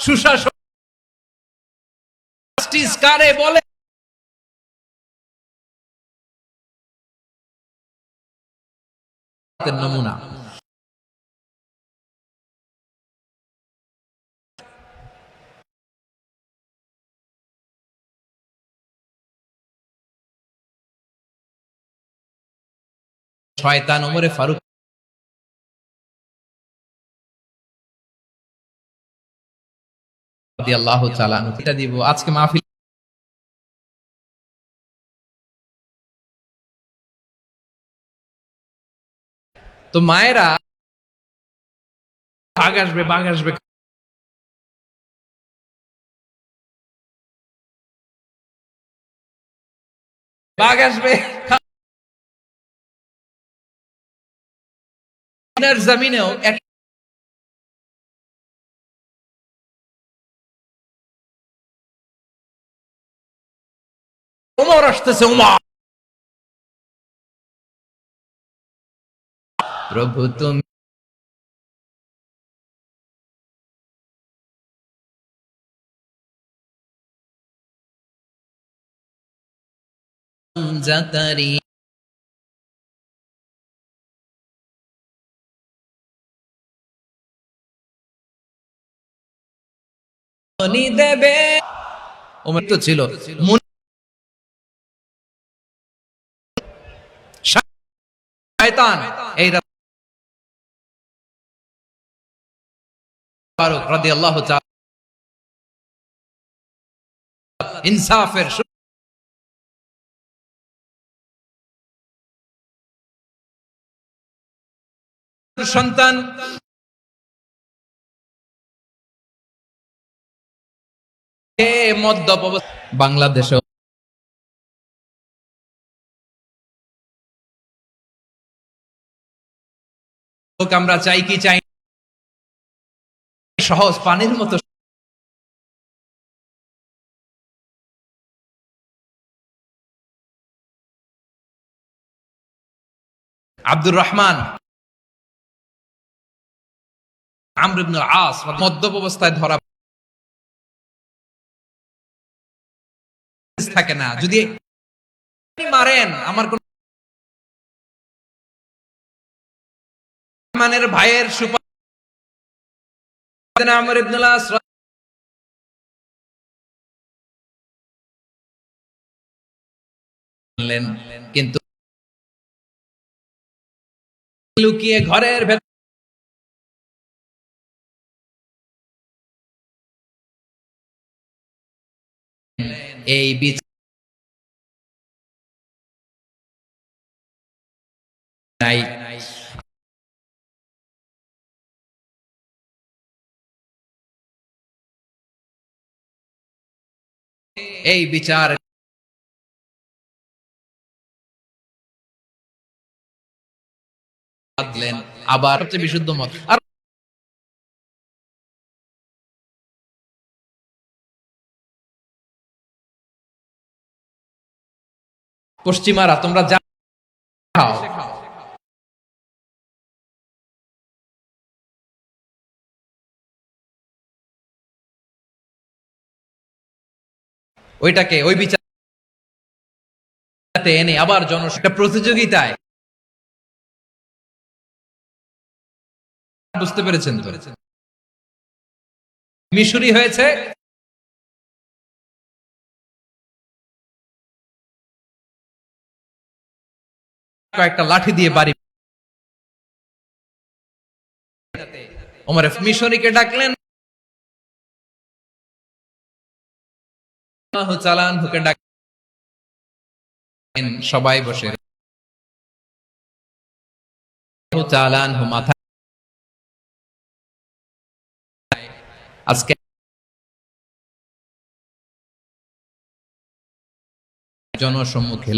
সুশাসন জাস্টিস কারে বলে? নমুনা। শয়তান ওমরে ফারুক রাদিয়াল্লাহু তাআলা আনহু এটা দিব আজকে মাহফিল তো মায়েরা বাঘ আসবে বাঘ আসবে জমিনেও এক ওমর আসতেছে ওমর প্রভু তুমি জাতারি দেবে ওমর তো ছিল শয়তান এই ফারুক রাদিয়াল্লাহু তাআলা ইনসাফের সন্তান মদ্যপ বাংলাদেশে আমরা চাই কি চাই সহজ পানির মতো আব্দুর রহমান আমর ইবনে আস মদ্যপ অবস্থায় ধরা থাকে না, যদি মারেন আমার কোন মানের ভাইয়ের সুপার আমর ইবনে আস কিন্তু লুকিয়ে ঘরের ভেতর এই বিচার এই বিচার আবার সবচেয়ে বিশুদ্ধ মত আর পশ্চিমারা তোমরা যা খাও ওইটাকে ওই বিচারতে এনে আবার একটা প্রতিযোগিতায় বুঝতে পেরেছেন তো মিশরি হয়েছে কয়েকটা লাঠি দিয়ে বাড়ি ওমর মিশরীকে ডাকলেন চালানহুকে ডাকলেন সবাই বসে চালানহু মাথা আজকে জনসম্মুখে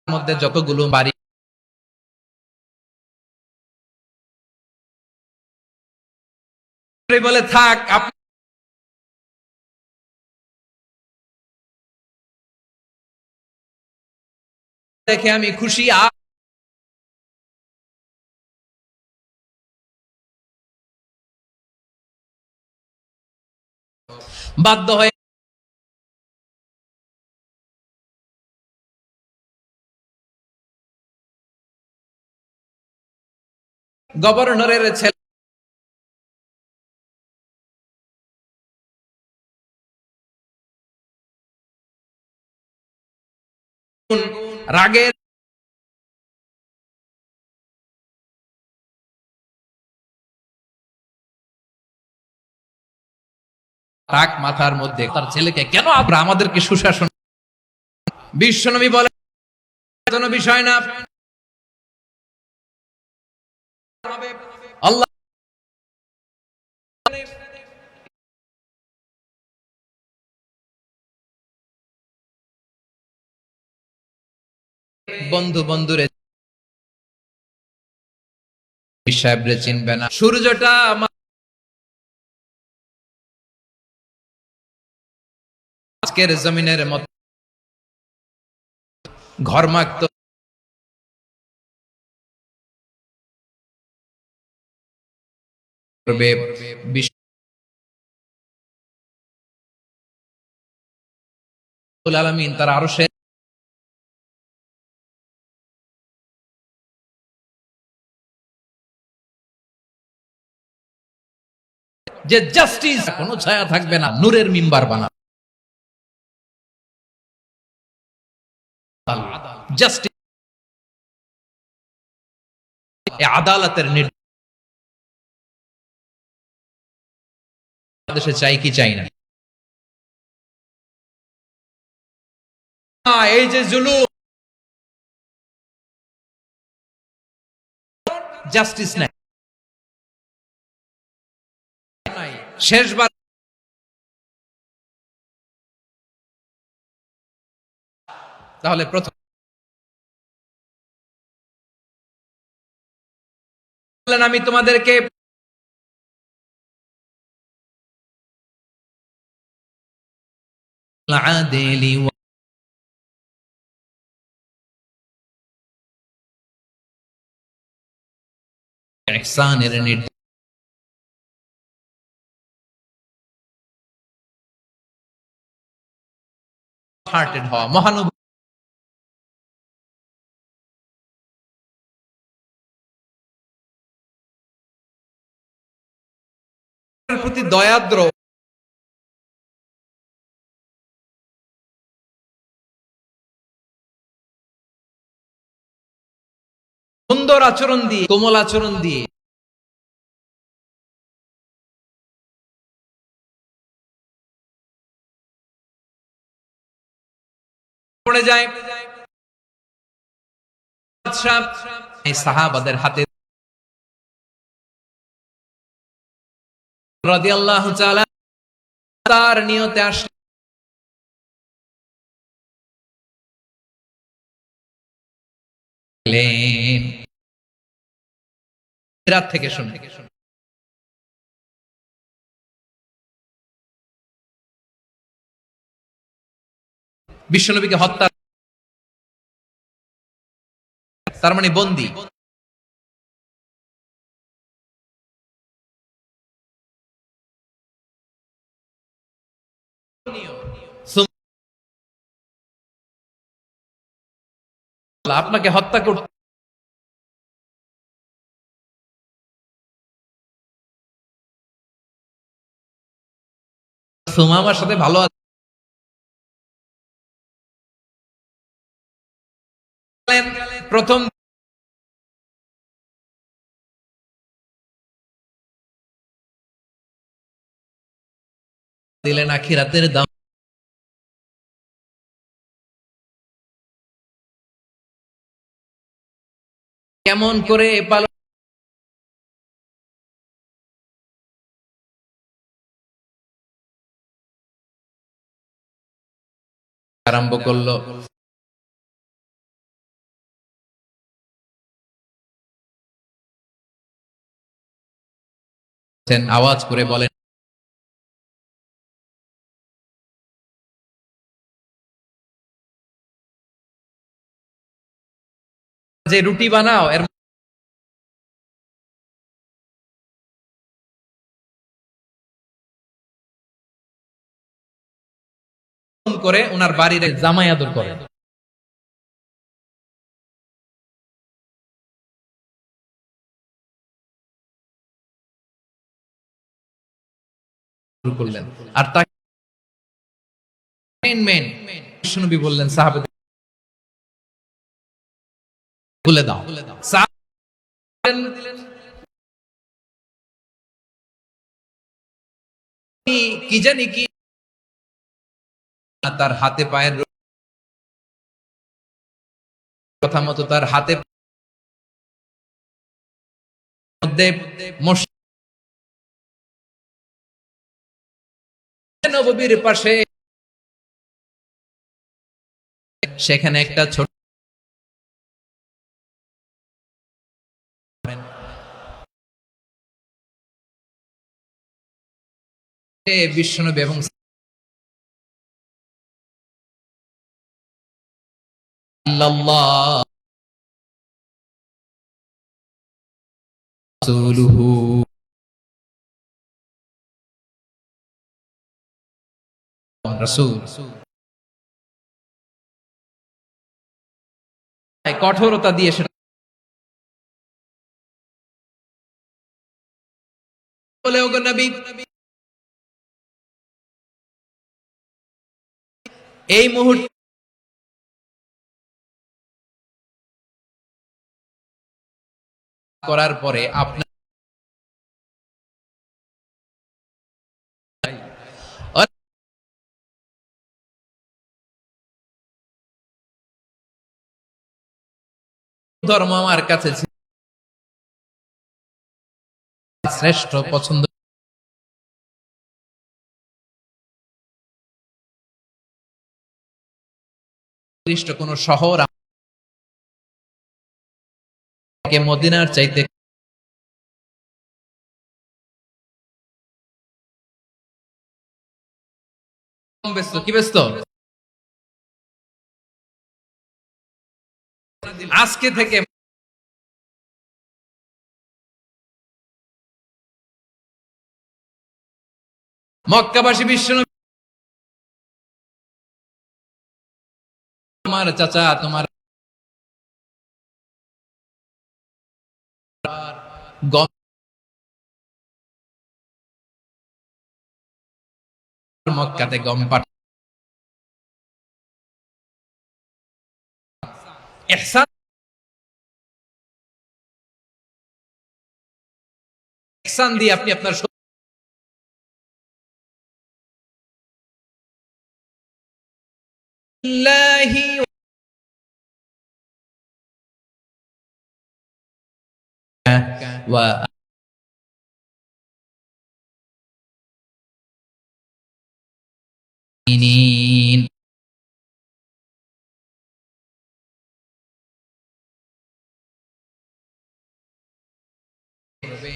মধ্যে যতগুলো বাড়ি বলে থাক দেখে আমি খুশি বাধ্য হয়ে গভর্নরের ছেলে রাগের রাগ মাথার মধ্যে তার ছেলেকে কেন আমরা আমাদেরকে সুশাসন বিশ্বনবী বলে কোনো বিষয় না আল্লাহ বন্ধু বন্ধুরে সাহেবরে চিনবে না সূর্যটা আজকের জমিনের মতো ঘরমাক্ত করবে বিশ্বল আলামিন তার আরশে যে জাস্টিস কোনো ছায়া থাকবে না নূরের মিম্বার বানাবে জাস্টিস আদালতের নির্দেশে চাই কি চাই না এই যে জুলুম জাস্টিস নাই শেষবার তাহলে প্রথম আমি তোমাদেরকে ইহসানের নির্দেশ হার্টেড হওয়া মহানুভব প্রতি দয়াদ্র সুন্দর আচরণ দিয়ে কোমল আচরণ দিয়ে পড়ে যায় এই সাহাবাদের হাতে রাদিয়াল্লাহু তাআলা তার নিয়তে আসলেন রাত থেকে শুনে বিশ্বনবীকে হত্যা তার মানে বন্দী আপনাকে হত্যা করতে সুমামার সাথে ভালো প্রথম দিলেন আখিরাতের দাম কেমন করে পালন আরম্ভ করলো আওয়াজ করে বলেন যে রুটি বানাও এর করে ওনার বাড়ির জামাই আদর করে। শুরু করলেন আর তাকে মেন বিশ্বনবী বললেন সাহাবাদের বলে দাও। কি জানি কি তার হাতে পায়ের কথা মতো তার হাতে মধ্যে নববীর পাশে সেখানে একটা ছোট বিশ্বনবী এবং সাল্লাল্লাহু রাসূলুহু রাসূল কঠোরতা দিয়ে সেটা বলে ওগো নবী এই মুহূর্তে করার পরে আপনার ধর্ম আমার কাছে শ্রেষ্ঠ পছন্দ কোন শহর মদিনার চাইতে ব্যস্ত কি ব্যস্ত আজকে থেকে মক্কাবাসী বিশ্বনবী তোমার চাচা তোমার মক্কাতে গম পাঠ ইহসান ইহসান দিয়ে আপনি আপনার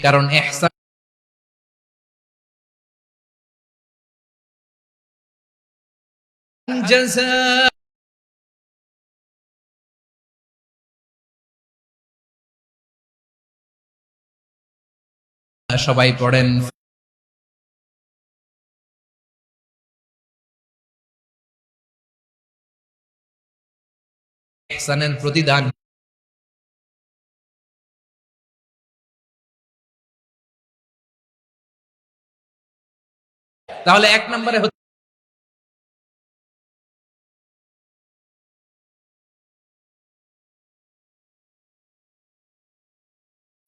কারণ ইহসান জাযা সবাই পড়েন ইহসানের প্রতিদান তাহলে এক নম্বরে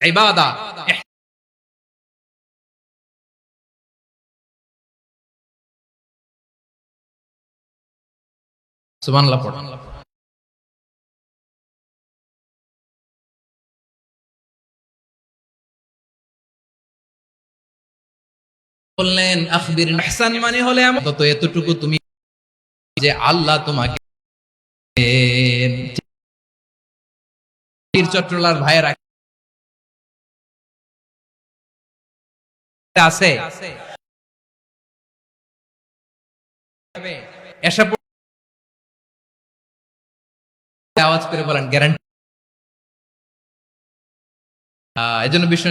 ইবাদা সুবহানাল্লাহ পড়ুন বললেন আখবির ইহসান মানে হলে তো এতটুকু তুমি যে আল্লাহ তোমাকে চট্টলার ভাইয়েরা আছে এসব আওয়াজ করে বলেন গ্যারান্টি এজন্য বিষ্ণু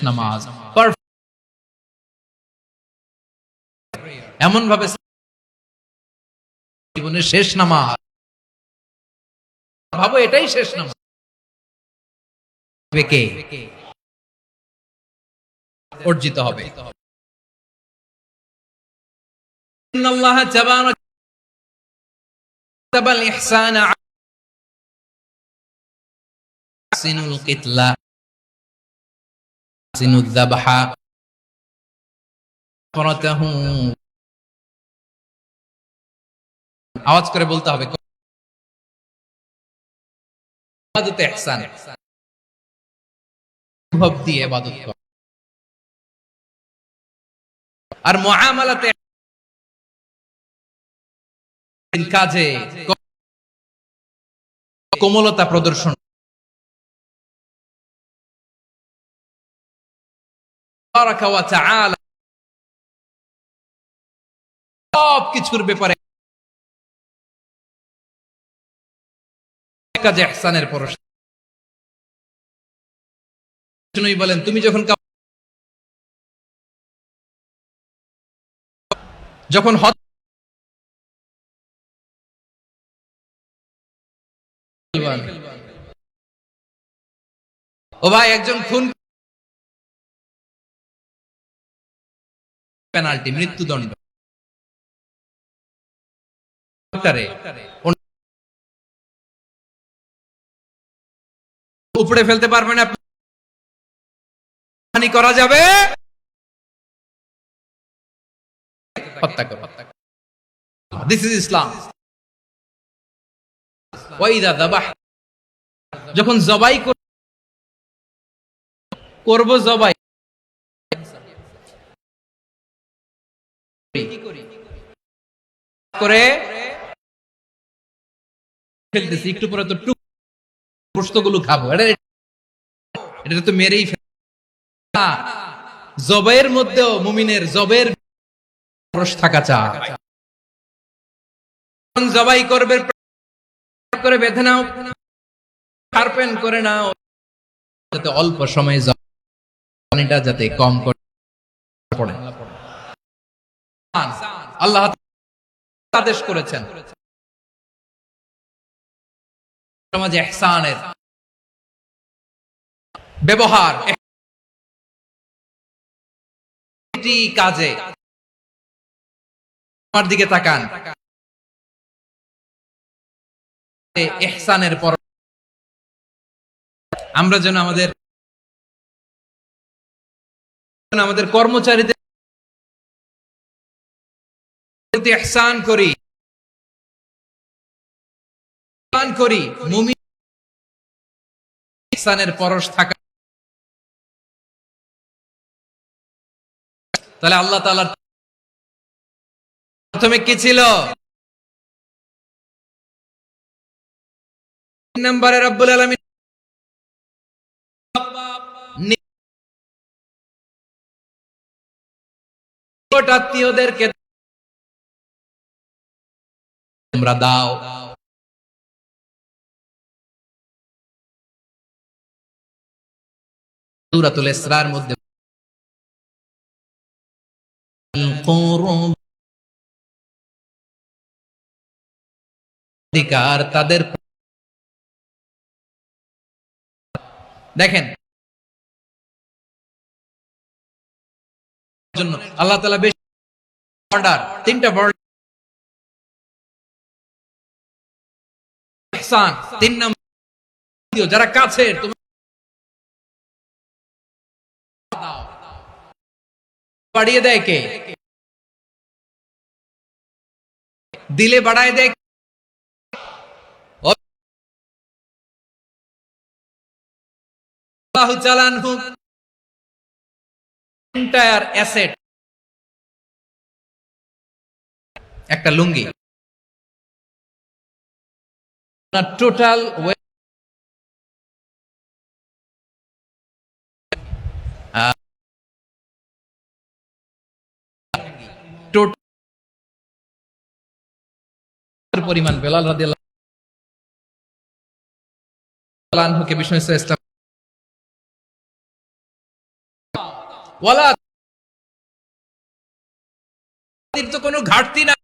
নামাজ, এমন ভাবে জীবনের শেষ নামাজ, ভাবো এটাই শেষ নামাজ, কে অর্জিত হবে। ইন্নাল্লাহ তাবারাক কাতাবাল ইহসানা সিনুল কিতলা সিনুদ যাবহা ফরাতাহু, আওয়াজ করে বলতে হবে ইবাদতে ইহসান, ভাব দিয়ে ইবাদত কর। আর মুআমালাতে কাজে কোমলতা প্রদর্শন, তাবারাকা ওয়া তাআলা সব কিছুর ব্যাপারে কাজে ইহসানের পরশ। শুনুই বলেন, তুমি যখন ও ভাই একজন খুন, পেনাল্টি, মৃত্যুদণ্ড, উপরে ফেলতে পারবেন আপনি, করা যাবে, হত্যা করো। দিস ইজ ইসলাম। ওয়াইদা যাবাহ, যখন জবাই করব, জবাই করে ফেলতেছি, একটু পরে তো গোশতগুলো খাবো, এটা তো মেরেই ফেল। জবাইয়ের মধ্যেও মুমিনের জবের রস থাকা চাই। জবাই করবে করে বেঁধে নাও, শার্পেন করে নাও, যাতে অল্প সময়ে পানিটা যাতে কম করে পড়ে। আল্লাহ আদেশ করেছেন সমাজে ইহসানের ব্যবহার, একটি কাজে আমার দিকে তাকান, ইহসানের পর আমরা যেন আমাদের কর্মচারীদের ইহসান করি, মুমিন ইহসানের পরশ থাকা। তাহলে আল্লাহ তাআলার প্রথমে কি ছিল? 3 নম্বরে রব্বুল আলামিন আত্মীয়দেরকে তোমরা দাও। সূরাতুল ইসরার মধ্যে অধিকার তাদের, দেখেন জন্য আল্লাহ তাআলা বেশ অর্ডার, 3টা বর্ড ইহসান, 3 নম্বর যারা কাছের, তুমি বাড়িয়ে দেয় কে? দিলে বাড়ায় দেয় আল্লাহু তাআলা। এন্টায়ার অ্যাসেট, একটা লুঙ্গি, টোটাল পরিমাণ বেলাল রাদিয়াল্লাহু আনহুকে বিষ্ণু ইসলাম ওয়ালা তো কোনো ঘাটতি না।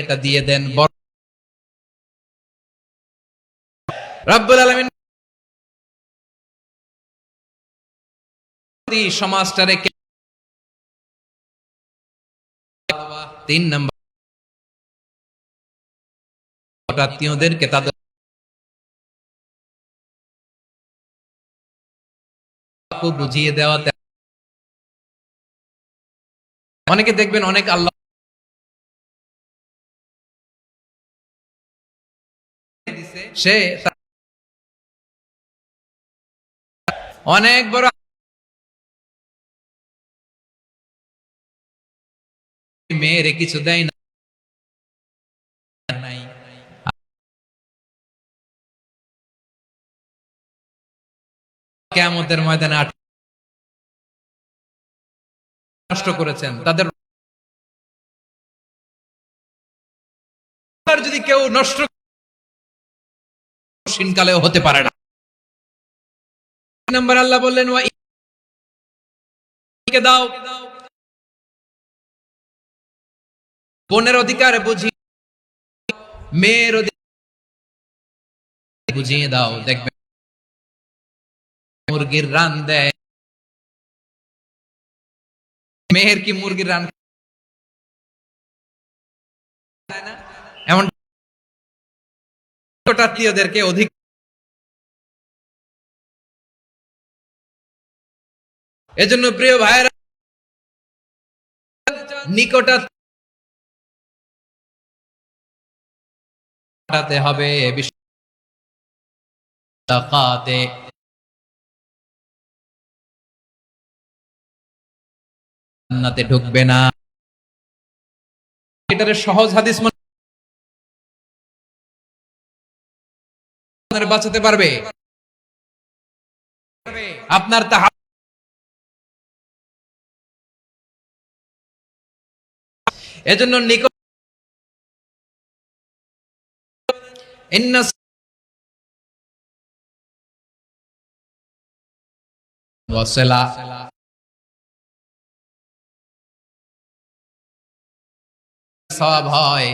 এটা দিয়ে দেন। রব্বুল আলামিন সমাজটারে 3 নাম্বার আত্মীয়দেরকে তাদের বুঝিয়ে দেওয়া। অনেকে দেখবেন অনেক আল্লাহ সে অনেক বড় মেয়েরে কিছু দেয় না, কিয়ামতের ময়দানে নষ্ট করেছেন তাদের। যদি কেউ নষ্ট কালেও হতে পারে না। নাম্বার আল্লাহ বললেন কে দাও, বোনের অধিকার বুঝি, মেয়ের অধিকার বুঝিয়ে দাও। দেখবে মুরগির রান দেয়, মেয়ের কি মুরগির রান এমন আত্মীয়দেরকে অধিক। এজন্য প্রিয় ভাইয়েরা, নিকট হবে জান্নাতে ঢুকবে না। এটারে সহজ হাদিস মনে বাঁচাতে পারবে আপনার তা। এজন্য নিকট ওয়াসিলা সওয়াব হয়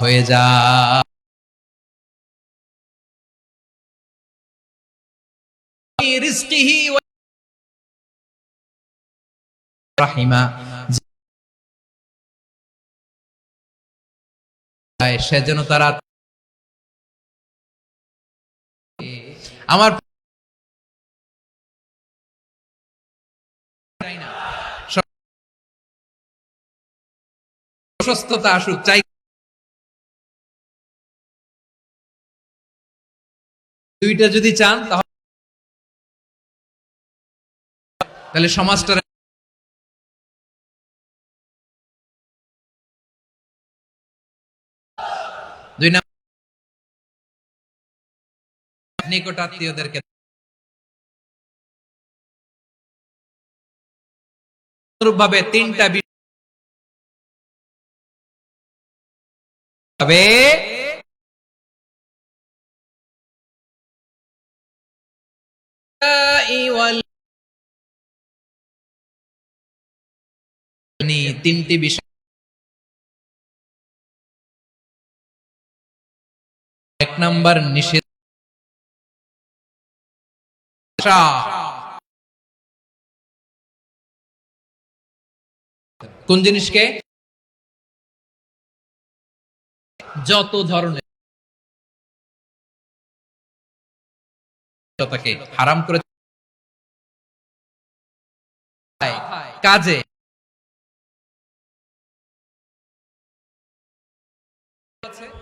হয়ে যা। রিজকিহি ওয়া রাহিমা, সে যেন তারা আমার সুস্থতা আসুক চাই। দুইটা যদি চান তাহলে সমাজটা দুই নাম্বার নিকট আত্মীয়দেরকে ভাবে 3টা ভাবে তিনটি বিষয়। 1 নাম্বার নিষেধ, কোন জিনিসকে যত ধরনের তাকে হারাম করে কাজে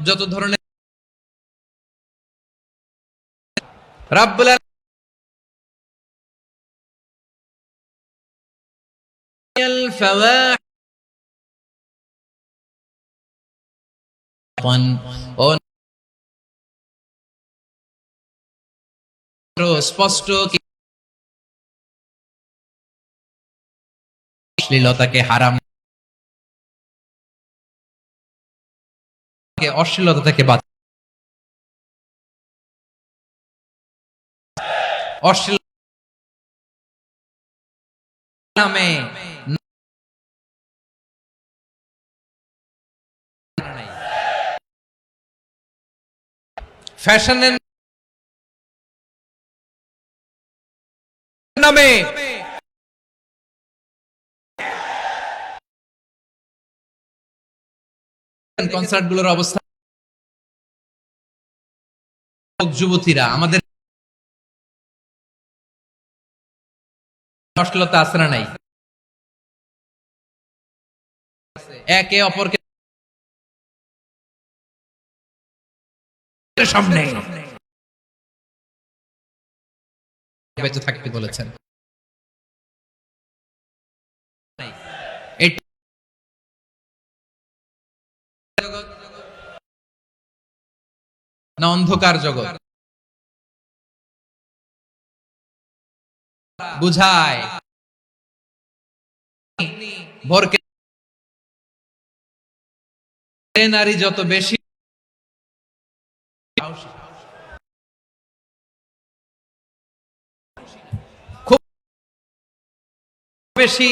যত ধরনের রাব্বুল স্পষ্ট অশ্লীলতাকে হারাম, অশ্লীলতা থেকে বাঁচা, অশ্লীল নামে ফ্যাশনের নামে কনসার্ট গুলোর অবস্থা, যুবতীরা আমাদের অশ্লীলতা আছে না নাই? একে অপরকে সামনে বেঁচে থাকতে বলেছেন। এটা না অন্ধকার জগৎ? বুঝায় ভোরকে নারী যত বেশি খুব বেশি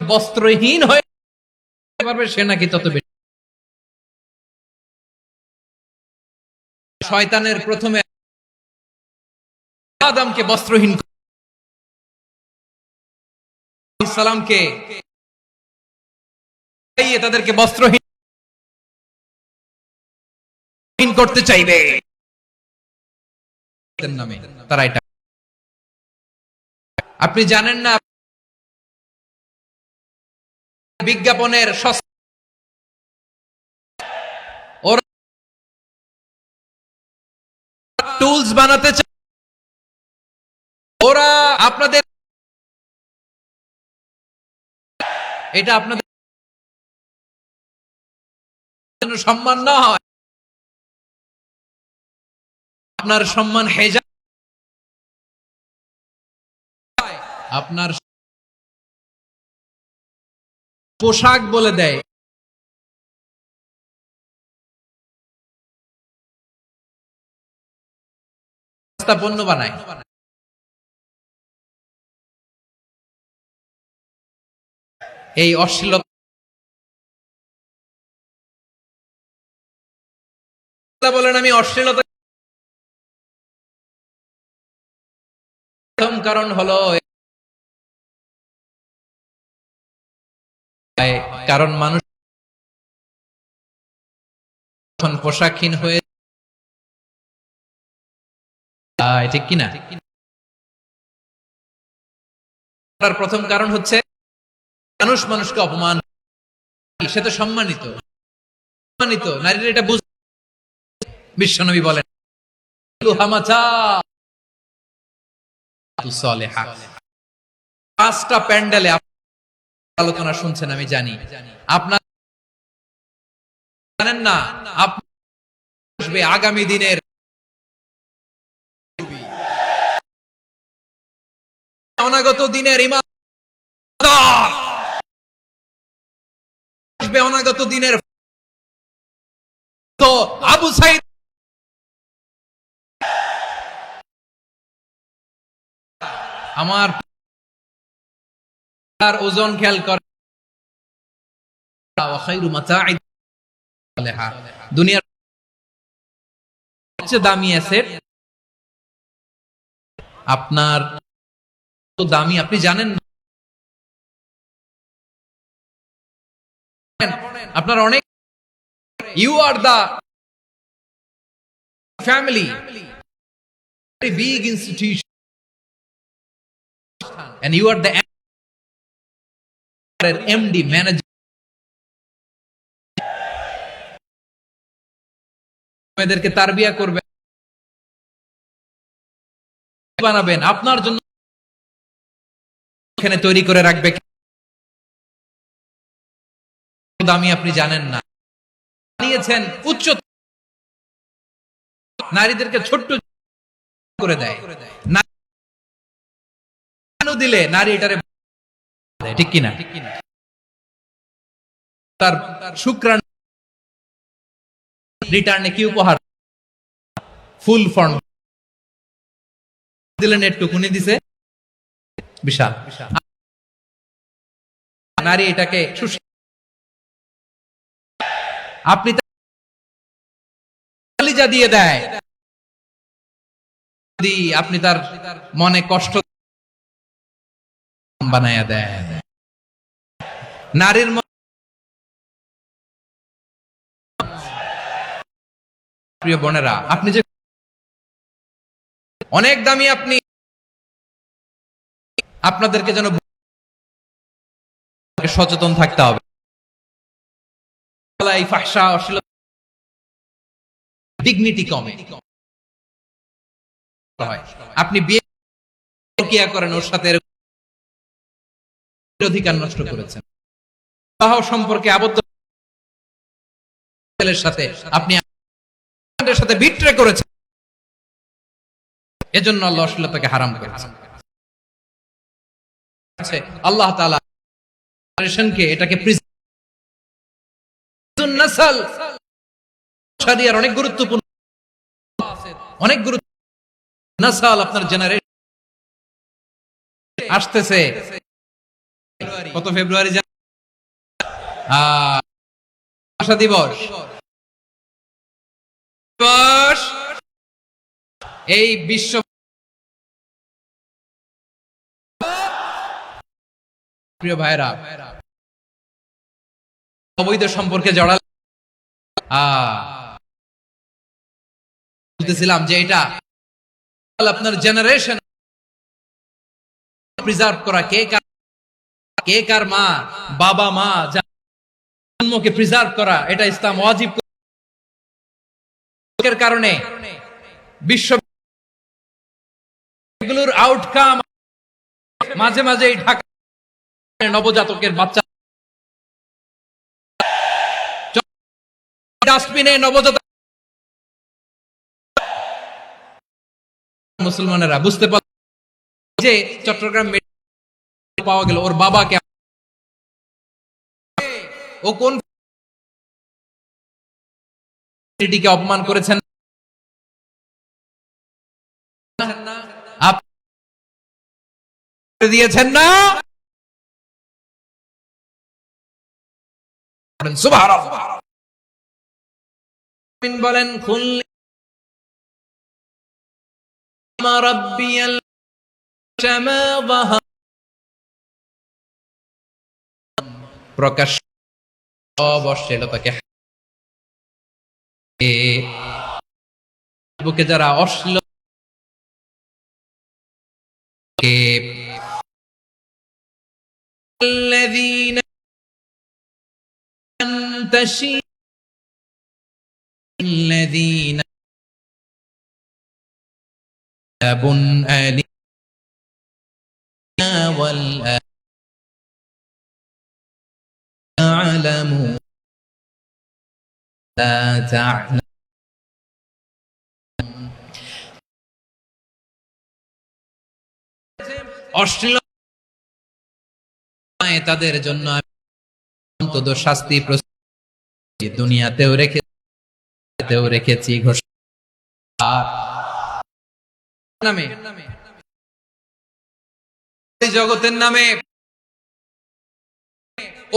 বস্ত্রহীন হয়ে পারবে, সে নাকি তত বেশি। শয়তানের প্রথমে আদমকে বস্ত্রহীন, সালামকে তাদেরকে বস্ত্রহীন করতে চাইবে নামে তারা এটা। আপনি জানেন না বিজ্ঞাপনের ওরা টুলস বানাতে চায়, ওরা আপনাদের এটা আপনাদের সম্মান না হয়, আপনার সম্মান হেজাব, আপনার পোশাক বলে দেয়। পণ্য বানায়। এই অশ্লীলতা বলেন, আমি অশ্লীলতা প্রথম কারণ হলো কারণ মানুষ পোশাকহীন হয়ে, ঠিক কিনা? তার প্রথম কারণ হচ্ছে মানুষ মানুষকে অপমান, সে তো সম্মানিত, নারীরা এটা বুঝ। বিশ্বনবী বলেন পাঁচটা প্যান্ডেলে আলোচনা শুনছেন, আমি জানি আপনার জানেন না। আপনি আগামী দিনের অনাগত দিনের ইমানদার, অনাগত দিনের তো আবু সাইদ আমার ওজন খেয়াল করে, দুনিয়ার সবচেয়ে দামি অ্যাসেট আপনার, তো দামি আপনি জানেন না। আপনার অনেক, you are the family, big institution, and you are the MD manager. এদেরকে তারবিয়া করবেন, বানাবেন, আপনার জন্য এখানে তৈরি করে রাখবে, দামি আপনি জানেন না। নিয়েছেন উচ্চ, নারীদেরকে ছোট্ট করে দেয়, দিলে নারী এটারে ঠিক কিনা, তার শুক্রাণু রিটার্নে কি উপহার, ফুল ফর্ম দিলেন, একটুকুনি দিছে বিশাল। নারী এটাকে আপনি কলিজা দিয়ে দেয়, যদি আপনি তার মনে কষ্ট বানায়া দেয়। নারীর প্রিয় বোনেরা, আপনি যে অনেক দামি, আপনি আপনাদেরকে যেন সচেতন থাকতে হবে। ফাহশা, অশ্লীলতা, ডিগনিটি কমে। আপনি বিয়ে করেন, ওর সাথে অধিকার নষ্ট করেছেন। বিবাহ সম্পর্কে আবদ্ধ ছেলের সাথে আপনি সাথে বিট্রে করেছেন, এজন্য আল্লাহ অশ্লীলতাকে হারাম করেছেন। আল্লাহ তাআলা জেনারেশনকে এটাকে নাসল শরিয়ার অনেক গুরুত্বপূর্ণ, অনেক গুরুত্ব। নাসল আপনার জেনারেশন আসতেছে। কত ফেব্রুয়ারি ভাষা দিবস, এই বিশ্ব প্রিয় ভাইরা অবৈধ সম্পর্কে জড়াল। বলতেছিলাম যে এটা আপনার জেনারেশন প্রিজার্ভ করা, কে কার মা, বাবা মা জন্মকে প্রিজার্ভ করা, এটা ইসলাম ওয়াজিব এর কারণে বিশ্ব এগুলোর আউটকাম মাঝে মাঝে ঢাকা নবজাতকের বাচ্চা ডাস্টবিনে নবজাতক, মুসলমানেরা বুঝতে পারে যে চট্টগ্রাম পাওয়া গেল, ওর বাবাকে, ও কোন অপমান করেছেন, দিয়েছেন না, বলেন প্রকাশ অবশ্যলতাকে বুকে যারা অশ্লীল الذين تشي الذين أب أليم والأعلم لا تعلم অশ্লীল তাদের জন্য অন্তত শাস্তি প্রস্তুতি দুনিয়াতেও রেখেছি ঘোষণা নামে, জগতের নামে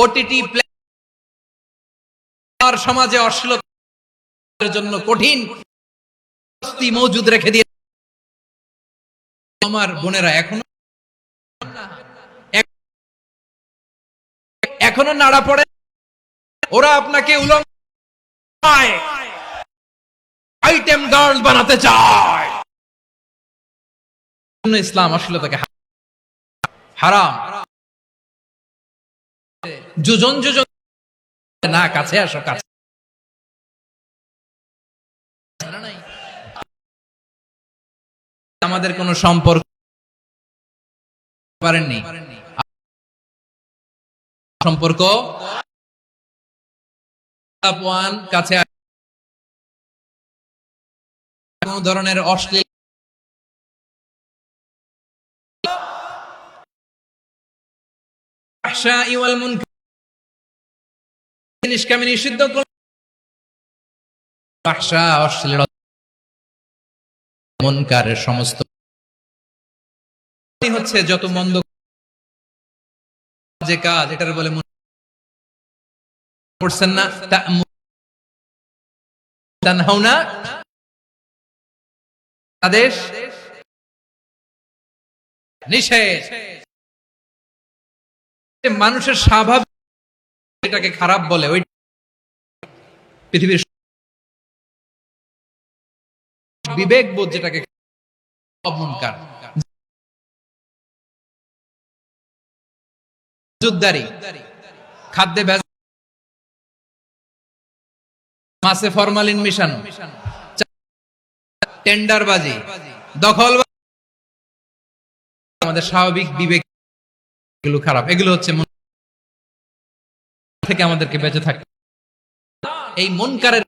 ওটিটি প্ল্যাটফর্ম সমাজে অশ্লীলতার জন্য কঠিন শাস্তি মজুদ রেখে দিয়ে আমার বোনেরা এখনো নাড়া পড়ে, ওরা আপনাকে উলঙ্গ আইটেম গার্ল বানাতে চায়। ইসলাম অশ্লীলতাকে হারাম, যোজন না, কাছে আসো, কাছে আমাদের কোন সম্পর্ক পারেননি, সম্পর্ক কাছে কোন ধরনের অশ্লীল ফাহশাই ওয়াল মুনকার, জিনিসকে আমি নিষিদ্ধ করলাম। ফাহশা অশ্লীলতা, মুনকারের সমস্ত হচ্ছে যত মন্দ যে কাজ, এটার বলে পড়ছেন না তানহাউনা, আদেশ নিষেধ। মানুষের স্বাভাবিক এটাকে খারাপ বলে, ওই পৃথিবীর বিবেক বোধ যেটাকে মুনকার। যুদ্ধারি, খাদ্যে ভেজাল, মাছে ফরমালিন মিশানো, টেন্ডারবাজি, দখলবাজি, আমাদের স্বাভাবিক বিবেক এগুলো খারাপ। এগুলো হচ্ছে থেকে আমাদেরকে বেঁচে থাকতে। এই মুনকারের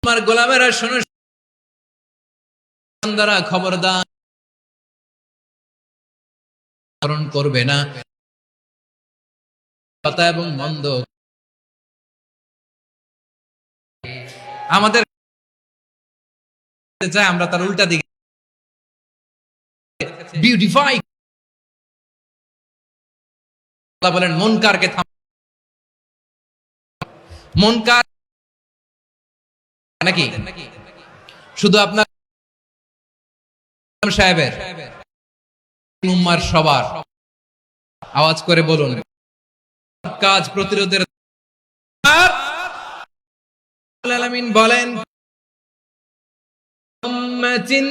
আমার গোলামেরা শোনো, বান্দারা খবরদার করবে না কথা এবং মন্দ। আমাদের চাই আমরা তার উল্টা দিকে বিউটিফাই। আল্লাহ বলেন মুনকারকে থাম, মুনকার নাকি শুধু আপনার সাহেবের, উম্মার সবার? আওয়াজ করে বলুন, কাজ প্রতিরোধের আলামিন বলেন উম্মাতিন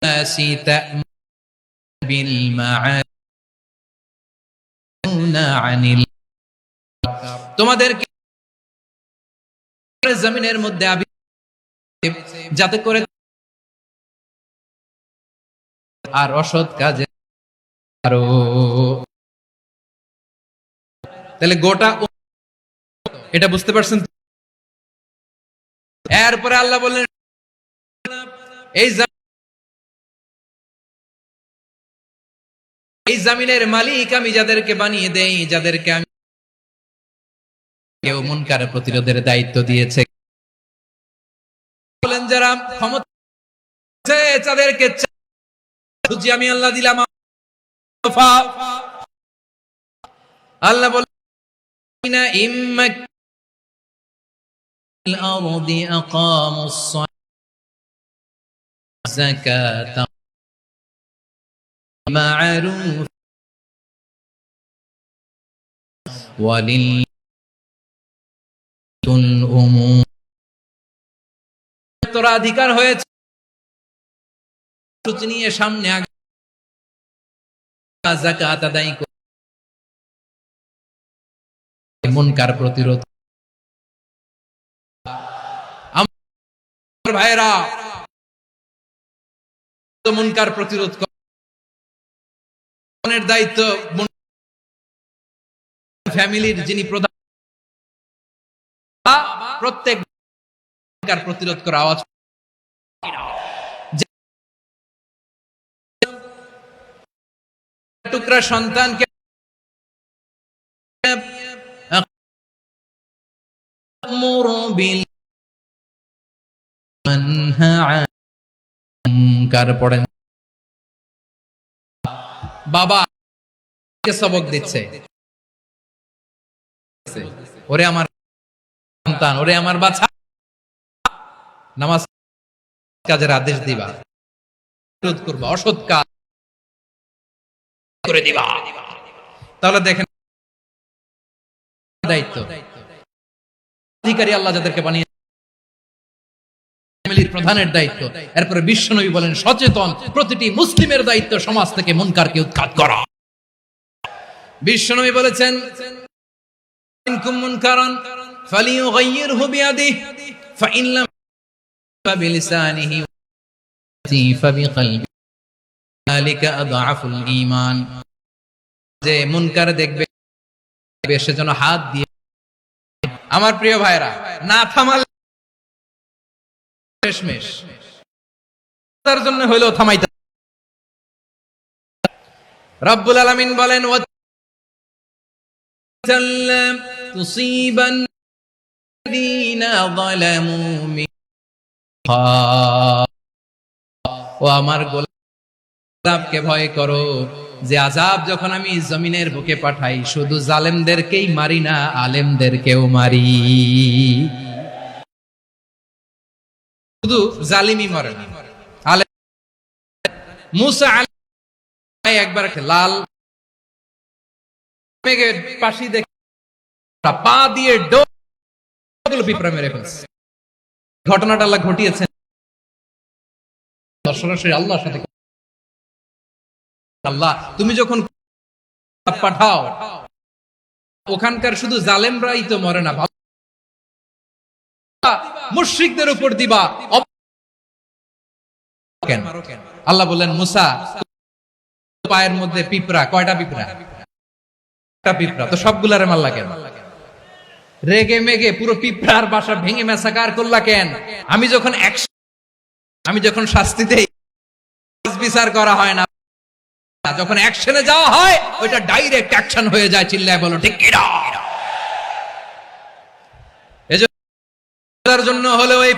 নাসি তা'মুরু বিল মা'রুফ আনিল, তোমাদেরকে জমিনের মধ্যে যাতে করে আর অসৎ কাজে আরো। তাহলে গোটা এটা বুঝতে পারছেন? এরপরে আল্লাহ বললেন এই জমিনের মালিক আমি যাদেরকে বানিয়ে দেই, যাদেরকে আমি কেউ মুনকার প্রতিরোধের দায়িত্ব দিয়েছে, বলেন যারা ক্ষমতা তাদেরকে আমি আল্লাহ দিলাম। আল্লাহ বলেন الأرض أقاموا الصلاة زكاة معروف وللأمور উত্তরাধিকার হয়েছে নিয়ে সামনে যাকাত আদায় করে মুনকার প্রতিরোধ। আমার ভাইরা মুনকার প্রতিরোধ করার দায়িত্ব ফ্যামিলির যিনি প্রধান, প্রত্যেক মুনকার প্রতিরোধ করা। আওয়াজ টুকরা সন্তানকে পড়েন, বাবা সবক দিচ্ছে, ওরে আমার সন্তান, ওরে আমার বাচ্চা, নামাজ কাজের আদেশ দিবা, বিরোধ করবা, অসৎ কাজ করে দিবা। তাহলে দেখেন দায়িত্ব অধিকারী আল্লাহ যাদেরকে বানিয়ে, ফ্যামিলির প্রধানের দায়িত্ব। এরপরে বিশ্বনবী বলেন সচেতন প্রতিটি মুসলিমের দায়িত্ব সমাজ থেকে মুনকারকে উৎখাত করা। বিশ্বনবী বলেছেন ইনকুম মুনকারান ফালিয়ুগাইয়িরহু বিয়াদিহি ফাইন লাম ফাবিলিসানিহি ফাবিকলবি যালিকা আযআফুল ঈমান। যে মুনকার দেখবে সেজন্য হাত দিয়ে, আমার প্রিয় ভাইরা, না থামালে শেষমেশ, তার জন্য হইলেও থামাইতে। রব্বুল আলামিন বলেন ওয়াতাল্লাম তুসিবান্নাযীনা যালামু মিনহুম। ও আমার গোলাপকে ভয় করো, যে আযাব যখন আমি জমিনের বুকে পাঠাই শুধু জালেমদেরকেই মারি না, আলেমদেরকেও মারি। শুধু জালিমই মরে না, আলেম। মুসা আলাইহিস একবার লাল মেঘের পাশি দেখে পা দিয়ে ডোগুলো পিঁপড়া মেরে ফেলছে। ঘটনাটা আল্লাহ ঘটিয়েছেন সরাসরি আল্লাহর সাথে। আল্লাহ তুমি যখন পাঠাও ওখানকার শুধু জালেমরাই তো মরে না, মুশরিকদের উপর দিবা কেন? আল্লাহ বললেন মুসা পায়ের মধ্যে পিঁপড়া, কয়টা পিঁপড়া? একটা পিঁপড়া, তো সবগুলারে মারলা কেন? রেগে মেগে পুরো পিঁপড়ার বাসা ভেঙে মেসাকার করলা কেন? আমি যখন শাস্তি দেই বিচার করা হয় না, যখন অ্যাকশনে যাওয়া হয় ওইটা ডাইরেক্ট অ্যাকশন হয়ে যায়। চিল্লায় বলো ঠিক কি না? এজন্য জন্য হলো ওই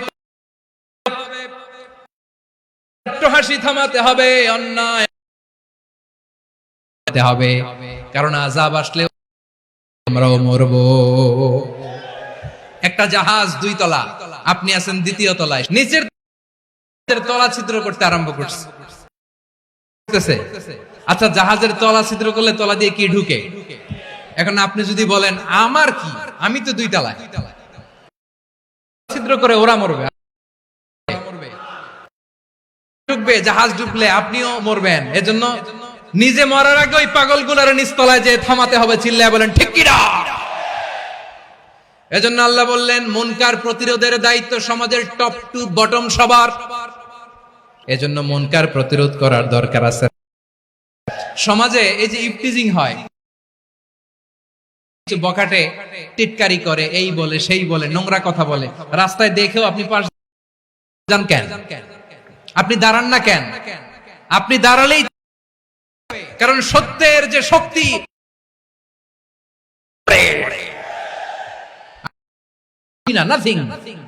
হাসি থামাতে হবে, অন্যায় হবে, কারণ আযাব আসলে আমরাও মরবো। একটা জাহাজ 2 তলা, আপনি আছেন 2য় তলায়, নিচের তলা ছিদ্র করতে আরম্ভ করছে। আচ্ছা, জাহাজের তলা ছিদ্র করলে তলা দিয়ে কি ঢুকে? এখন আপনি যদি বলেন আমার কি, আমি তো 2 তলায়, ছিদ্র করে ওরা মরবে, ডুববে, জাহাজ ডুবলে আপনিও মরবেন। এজন্য নিজে মরার আগে ওই পাগলগুলোর নিচতলায় যে থামাতে হবে। চিল্লায় বলেন ঠিক কি না? এজন্য আল্লাহ বললেন মুনকার প্রতিরোধের দায়িত্ব সমাজের টপ টু বটম সবার। এজন্য মুনকার প্রতিরোধ করার দরকার আছে। সমাজে এই যে ইফটিজিং হয়, কিছু বখাটে টিটকারি করে, এই বলে সেই বলে, নোংরা কথা বলে, রাস্তায় দেখেও আপনি পাশ যান কেন? আপনি দাঁড়ান না কেন? আপনি দাঁড়ালেই, কারণ সত্যের যে শক্তি, নাথিং।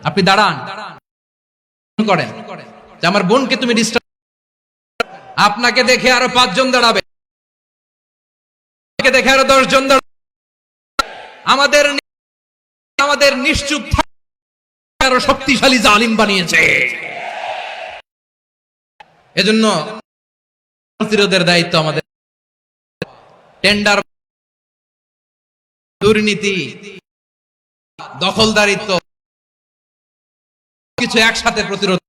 আপনি দাঁড়ান করেন যে আমার বোনকে তুমি ডিস্টার্ব, আপনাকে দেখে আরো 5 জন দাঁড়াবে, দেখে আরো 10 জন দাঁড়াবে। আমাদের নিশ্চুপ আরো শক্তিশালী জালিম বানিয়েছে। এজন্য প্রতিরোধের দায়িত্ব আমাদের। টেন্ডার, দুর্নীতি, দখলদারিত্ব কিছু একসাথে প্রতিরোধ,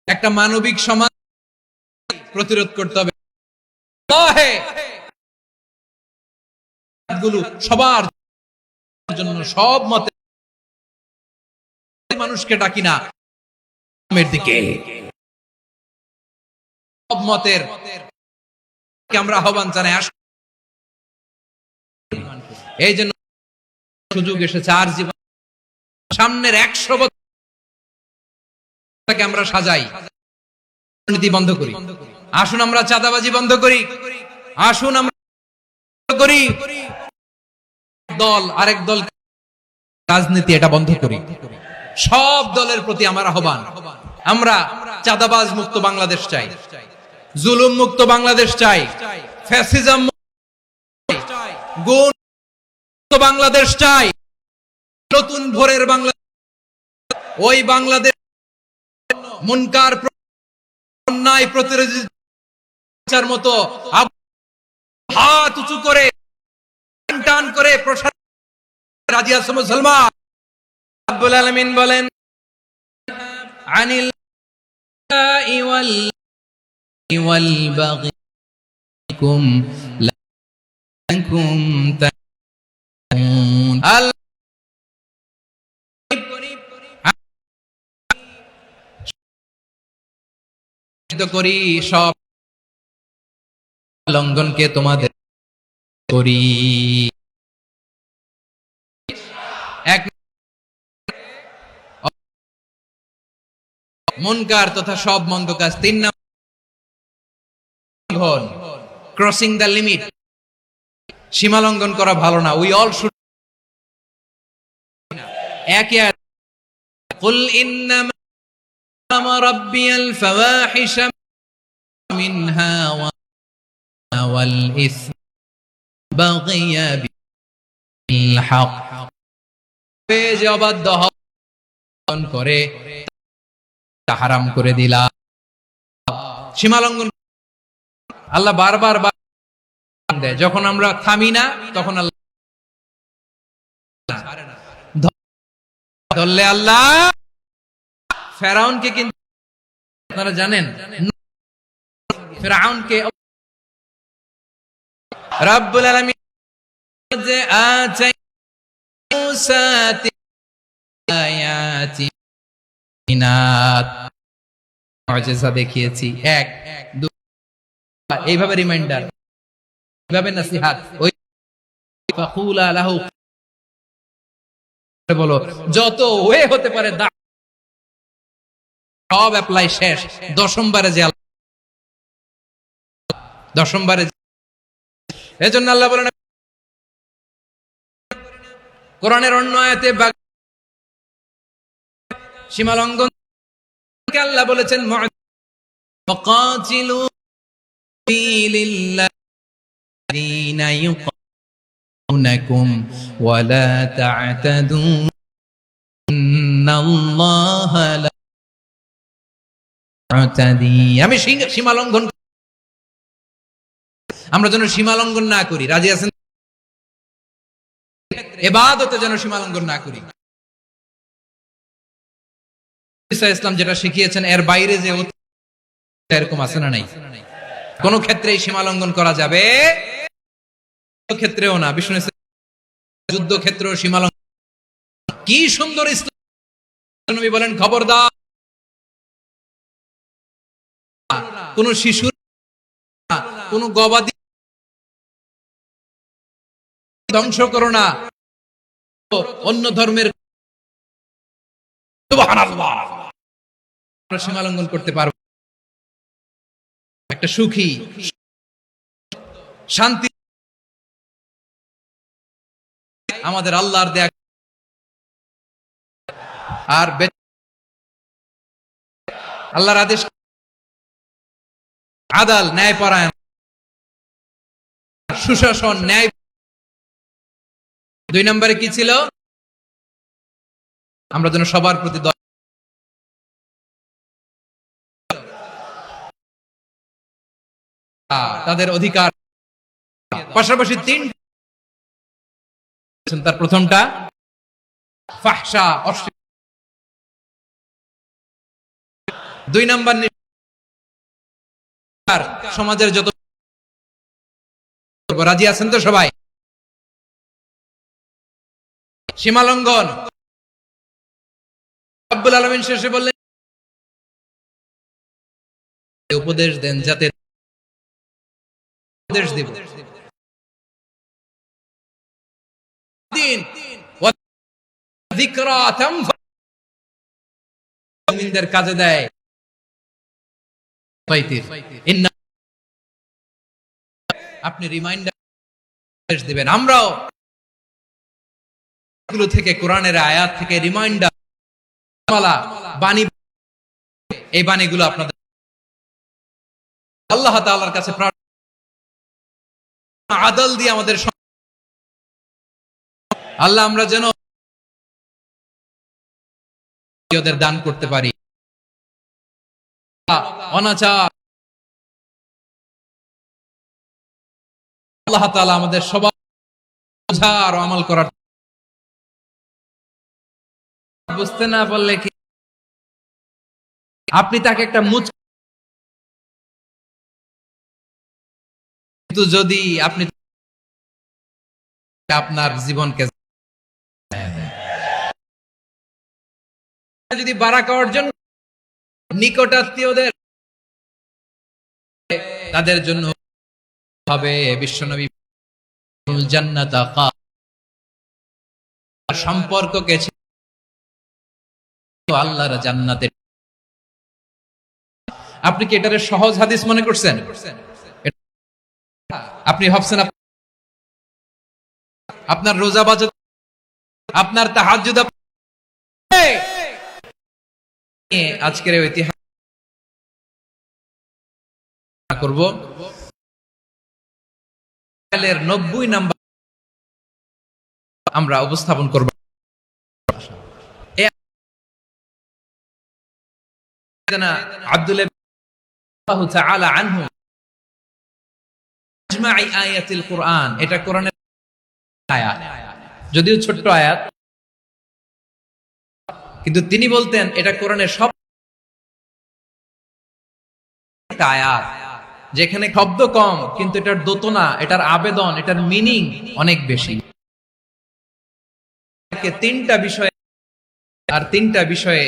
একটা মানবিক সমাজ প্রতিরোধ করতে হবে। সবার জন্য, সব মতে মানুষকে ডাকি না দিকে, সব মতের আমরা আহ্বান জানাই। এই জন্য সুযোগ এসেছে, আর জীবন সামনের 100 বছর আমরা সাজাই, দুর্নীতি বন্ধ করি। আসুন আমরা চাঁদাবাজি বন্ধ করি। আসুন আমরা করি দল আরেক দল রাজনীতি, এটা বন্ধ করি। সব দলের প্রতি আমার আহ্বান, আমরা চাঁদাবাজ মুক্ত বাংলাদেশ চাই, জুলুম মুক্ত বাংলাদেশ চাই, ফ্যাসিজম গুণ মুক্ত বাংলাদেশ চাই, নতুন ভোরের বাংলাদেশ। ওই বাংলাদেশ মুনকার অন্যায় প্রতিরোধের মতো হাত উঁচু করে টান করে প্রসার রাজি আছে মুসলমান। রব্বুল আলামিন বলেন আনিল ওয়াল বাগিকুম লাকুম তাকুন। করি সব লঙ্ঘনকে তোমাদের করি। এক মুনকার তথা সব মন্দ কাজ। 3 নম্বর ক্রসিং দ্য লিমিট, সীমা লঙ্ঘন করা ভালো না। উই অল শুড একে কুল ইন্নামা রাব্বিয়াল ফাওয়াহিশা মিনহা ওয়াল ইসম বাগিয়া বিল হক, যে অবাধ্য হন করে তা হারাম করে দিলা। সীমা লঙ্ঘন আল্লাহ বারবার দেয়, যখন আমরা থামি না তখন আল্লাহ ধরলে আল্লাহ ফেরাউনকে, কিন্তু আপনারা জানেন ফেরাউনকে রব্বুল আলামিন যে আতাই মুসা আয়াতি মিনাত মুজিজা দেখিয়েছি, 1 2 এইভাবে রিমাইন্ডার, এইভাবে নসিহত, ওই ফাকুলা লাহু বলো যত ওয়ে হতে পারে সব অ্যাপ্লাই শেষ। 10ম বারে যে এজন্য আল্লাহ বলেন কোরআনের অন্য আয়াতে সীমা লঙ্ঘনকে আল্লাহ বলেছেন ওয়াকাতিলু ফিলিল্লাযিনা ইউকাতুনাকুম ওয়ালা তা'তাদু ইন্নাল্লাহা লা তা'তাদি। আমি সীমা লঙ্ঘন, আমরা যেন সীমা লঙ্ঘন না করি। রাজি আছেন? ইবাদতে যেন সীমা লঙ্ঘন না করি। ঈসা ইসলাম যেটা শিখিয়েছেন এর বাইরে যে এরকম আছে না নাই? কোন ক্ষেত্রেই সীমা লঙ্ঘন করা যাবে ক্ষেত্রেও না। বিষ্ণু যুদ্ধ ক্ষেত্রেও সীমা লঙ্ঘন। কি সুন্দর ইসলাম! নবী বলেন খবরদার কোন শিশু, কোন গবাদি ধ্বংস করো না, অন্য ধর্মের সুবহানাল্লাহ সীমা লঙ্ঘন করতে পারবো। একটা সুখী শান্তি আমাদের আল্লাহর দেয়া, আর আল্লাহর আদেশ আদাল, ন্যায়পরায়ণ, সুশাসন, ন্যায়। 2 নম্বরে কি ছিল? আমরা যেন সবার প্রতি তাদের অধিকার, পাশাপাশি 3 তার প্রথমটা ফাহশা, অশ্লীল। 2 নম্বর সমাজের যত, রাজি আছেন তো সবাই? সীমা লঙ্ঘন। রব্বুল আলামিন শেষে বললেন উপদেশ দেন যাতে উপদেশ দিব দিন ওয়া যিকরা তানফা, মুমিনদের কাজে দেয়। আপনি রিমাইন্ডার দিবেন। আমরাও এগুলো থেকে, কোরআনের আয়াত থেকে রিমাইন্ডার বাণী, এই বাণীগুলো আপনাদের আল্লাহ তাআলার কাছে আদল দিয়ে আমাদের আল্লাহ আমরা যেন ওদের দান করতে পারি। অনাচার আল্লাহ তাআলা আমাদের সবার বোঝার ও আমল করার, বুঝতে না পারলে কি আপনি তাকে একটা কিন্তু যদি আপনি আপনার জীবনকে যদি বারাকা অর্জন, নিকটাত্মীয়দের তাদের জন্য হবে বিশ্বনবী জান্নাতা সম্পর্ককে আল্লাহর জান্নাতে। আপনি কি এটারে সহজ হাদিস মনে করছেন? আপনি ভাবছেন আপনার রোজা বাজত, আপনার তাহাজ্জুদ আজকের ইতিহাস করব 90 নাম্বার আমরা উপস্থাপন করব। আব্দুল্লাহ তাআলা আনহু আজমাই আয়াতুল কুরআন, এটা কোরআনের আয়াত, যদিও ছোট্ট আয়াত, কিন্তু তিনি বলতেন এটা কোরআনের সব আয়াত যেখানে শব্দ কম কিন্তু এটার দোতনা, এটার আবেদন, এটার মিনিং অনেক বেশি। তিনটা বিষয়ে, আর তিনটা বিষয়ে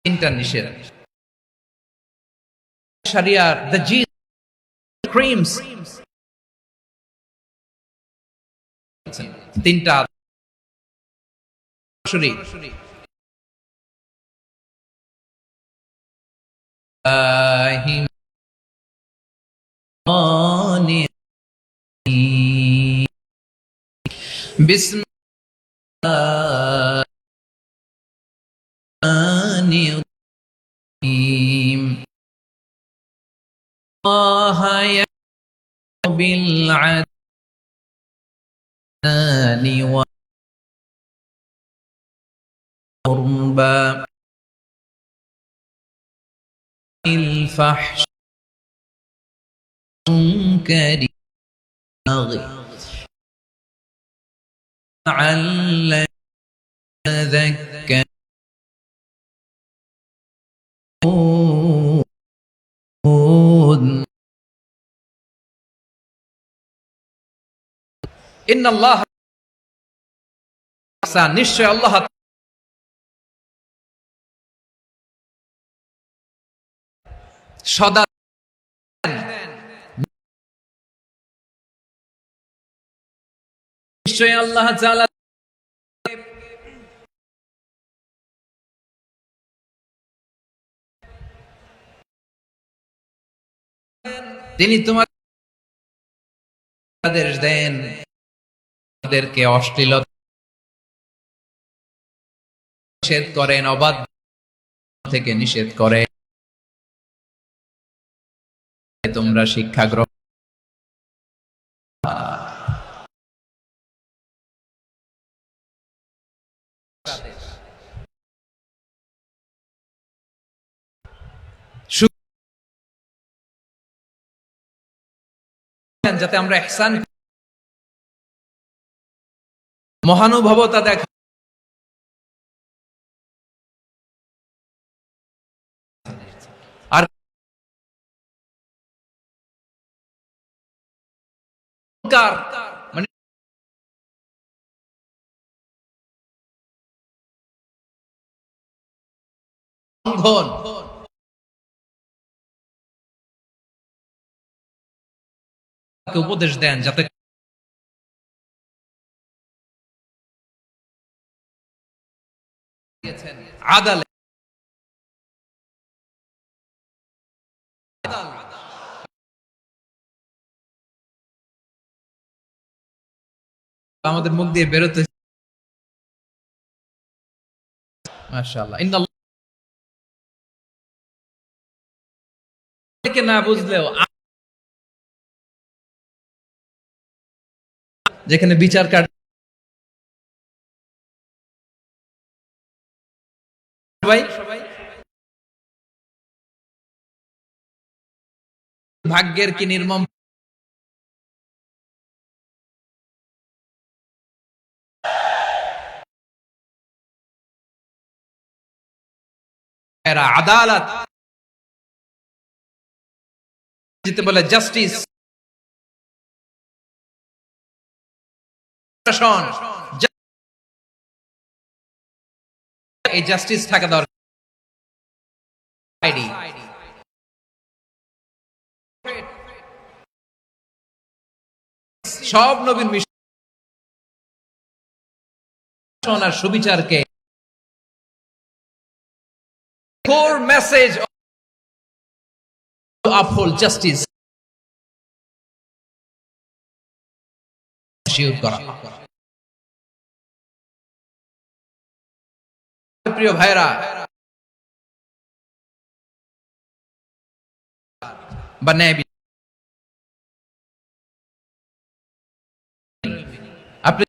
তিনটা নিষেধ। শরিয়ার the creams তিনটা সরাসরি বিসমিল্লাহির بالعدل والقربى الفحش المنكر والبغي لعلكم تذكرون إن الله নিশ্চয় আল্লাহ সদা নিশ্চয় আল্লাহ তাআলা তিনি তোমাদের আদেশ দেন, তাদেরকে অশ্লীলতা নিষেধ করেন, অবাধ থেকে নিষেধ করে, তোমরা শিক্ষা গ্রহণ। যাতে আমরা ইহসান, মহানুভবতা দেখা, আর মানে উপদেশ দেন যাতে আদালত আমাদের মুখ দিয়ে বেরোতে, মাশাআল্লাহ। ইন্নাল্লাহকে না বুঝলেও যেখানে বিচার কার্য ভাগ্যের কি নির্মম, এরা আদালত যেতে বলে জাস্টিস, এই জাস্টিস থাকা দরকার। আইডি সব নবীর মিশন আর সুবিচারকে core message to uphold justice sure করা। প্রিয় ভাইরা বা ন্যায় আপনি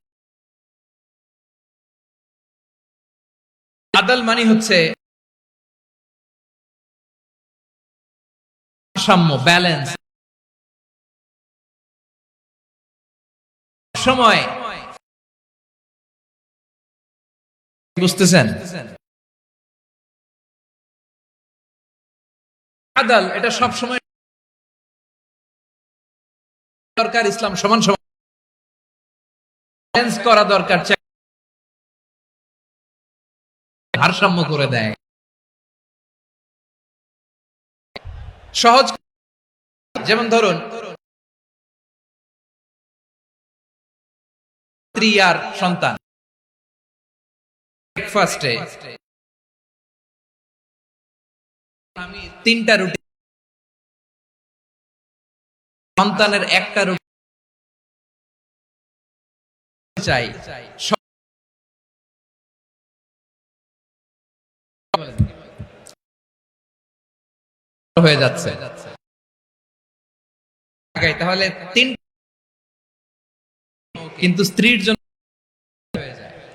আদাল মানে হচ্ছে সাম্য, ব্যালেন্স। সময় বুঝতেছেন? আদাল এটা সব সময় দরকার। ইসলাম সমান সমান ব্যালেন্স করা দরকার, ভারসাম্য করে দেয়। সহজ যেমন ধরুন স্ত্রী আর সন্তান, ব্রেকফাস্টে 3টা রুটি, সন্তানের 1টা রুটি চাই, হয়ে যাচ্ছে। তাহলে 3, কিন্তু স্ত্রীর জন্য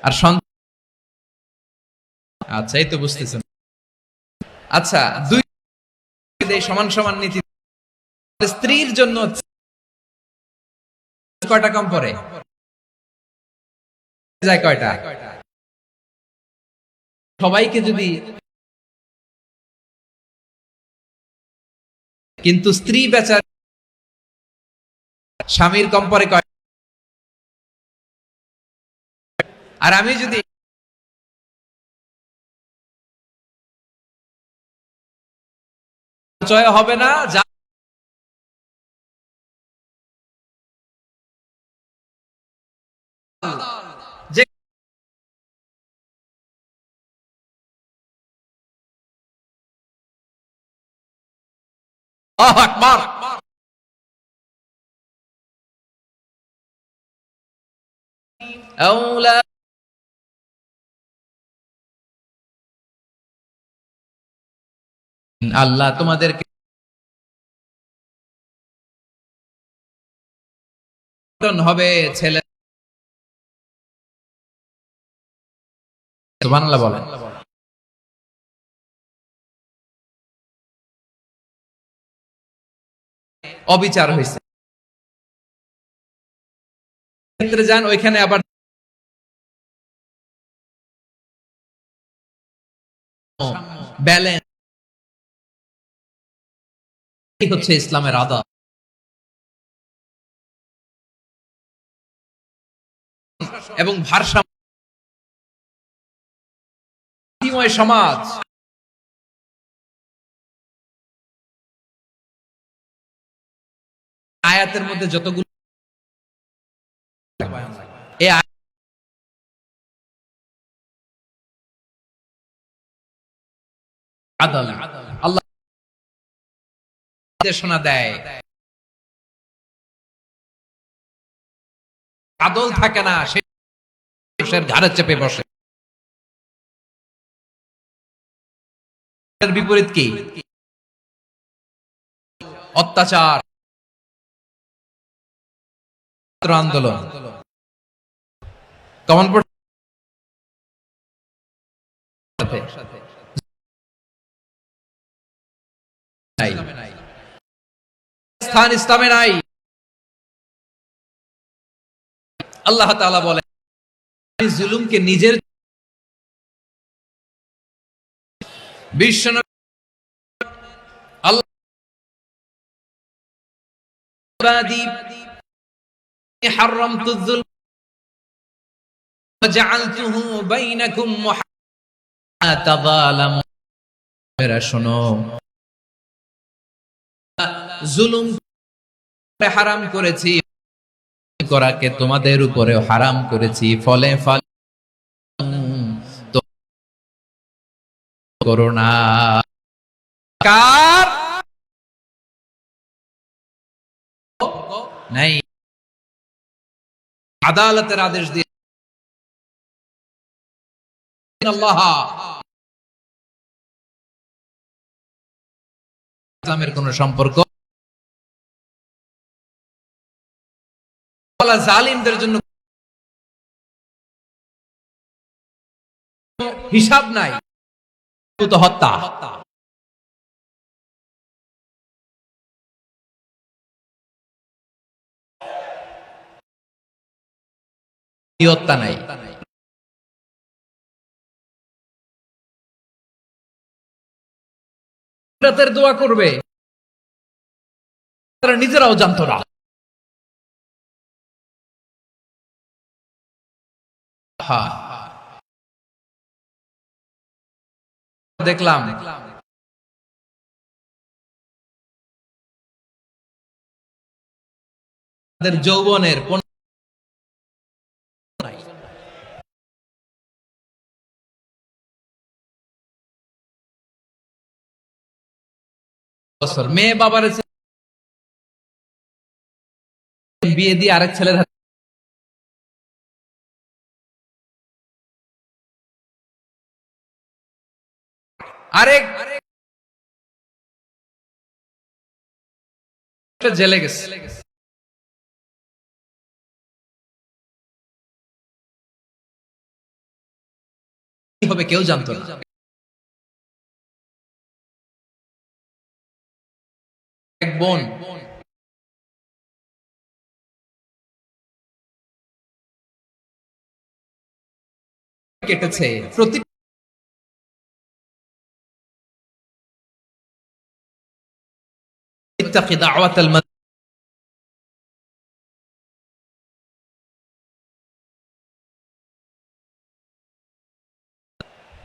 আর সন্তান, আচ্ছা এই তো বুঝতেছেন। আচ্ছা, 2 সমান সমান নীতি, স্ত্রীর জন্য কয়টা কম পড়ে যায়? কয়টা? সবাইকে যদি, কিন্তু স্ত্রী বেচার স্বামীর কম পড়ে কয়? আর আমি যদি চয় হবে না যা যে আল্লাহু আকবার। আওলা আল্লাহ তোমাদেরকে হবে ছেলে, সুবহানাল্লাহ বলেন। অবিচার হয়েছে ক্ষেত্রে যান, ওইখানে আবার ব্যালেন্স হচ্ছে ইসলামের আদব এবং ভারসাম্যময় সমাজ। আয়াতের মধ্যে যতগুলো এই আদল আল্লাহ নির্দেশনা দেয়, আদল থাকে না, সে ঘাড়ে চেপে বসে। বিপরীত কি? অত্যাচার, আন্দোলন, কমন স্থান ইসলামে নাই। আল্লাহ তাআলা বলেন জুলুমকে নিজের বিশ্বনবী আল্লাহ হারামতু যুলম ওয়া জাআলতুহু বাইনাকুম তাযালামু, এরা শোনো, জুলুম হারাম করেছি, করাকে তোমাদের উপরেও হারাম করেছি, ফলে ফল তো করো না। কার নাই আদালতের আদেশ দিয়ে আল্লাহ ইসলামের কোন সম্পর্ক জালিমদের জন্য হিসাব নাই, হত্যা হত্যা নাই। রাতের দোয়া করবে, তারা নিজেরাও জানতো না। দেখলাম তাদের যৌবনের বছর মেয়ে বাবার বিয়ে দিয়ে আরেক ছেলের হাতে আরেক জেলে গেছে। কি হবে কেউ জানতো না। এক বোন কেটেছে, প্রতি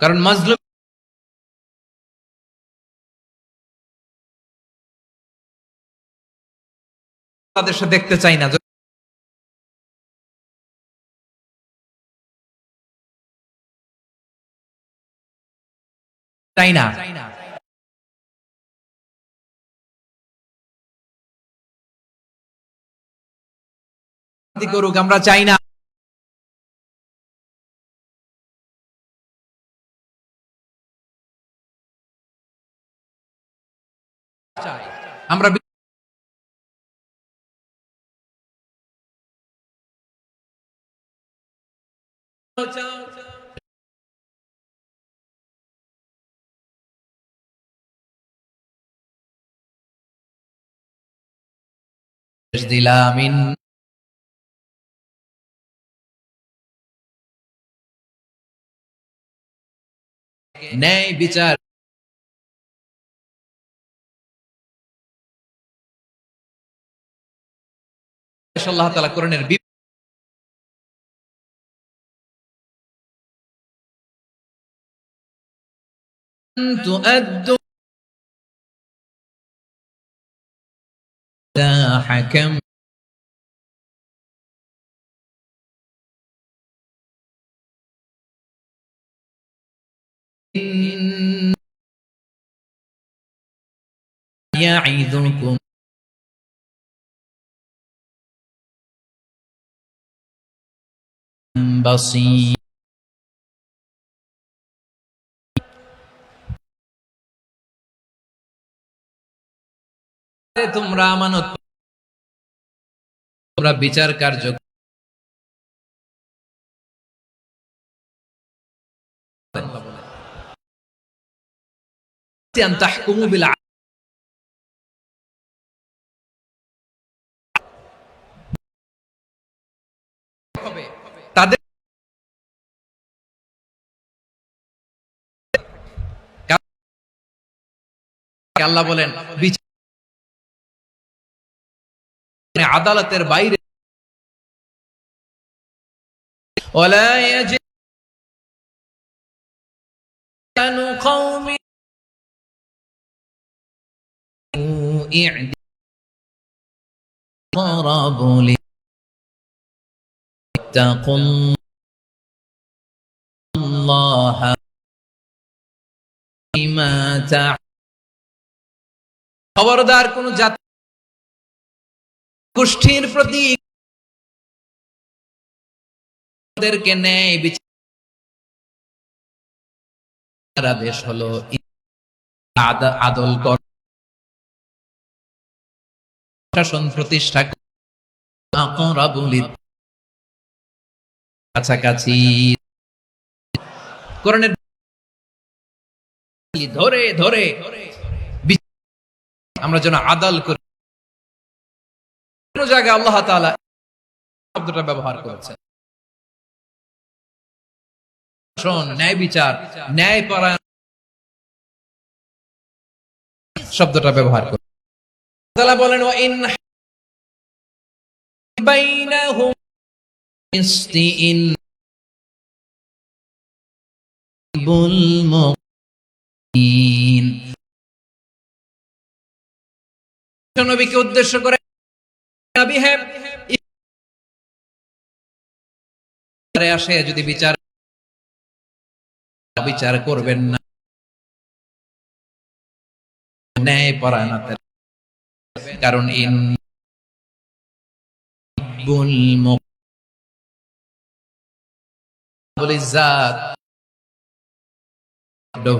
কারণ মাজলুম তাদের সাথে দেখতে চাই না। চাই না করুক, আমরা চাই না। আমরা দিলাম ন্যায় বিচার আল্লাহ তাআলা কোরআনের تؤدوا حكم يعظكم بصير। তোমরা আমানত, তোমরা বিচার কার্য আন তাহকুমু বিল তাদের আল্লাহ বলেন বিচার আদালতের বাইরে ওয়ালা قوم ضربوا لاتقوا الله بما খবরদার কোন জাতি গোষ্ঠীর প্রতি ওদেরকে ন্যায় বিচার আদেশ হলো আদল কর শাসন প্রতিষ্ঠা কাছাকাছি কোরআনের ধরে ধরে আমরা যেন আদল করি। কোন জায়গায় আল্লাহ তাআলা শব্দটা ব্যবহার করেছেন, ন্যায় বিচার, ন্যায় পরায়ণ শব্দটা ব্যবহার করে তাআলা বলেন ওয়া ইন বাইনাহুম ইসতিন বুল মুকিন। নবীকে উদ্দেশ্য করে নবী হে আসে যদি বিচার বিচার করবেন না ন্যায় পরায়ণতার, কারণ ইন বুল মুকিন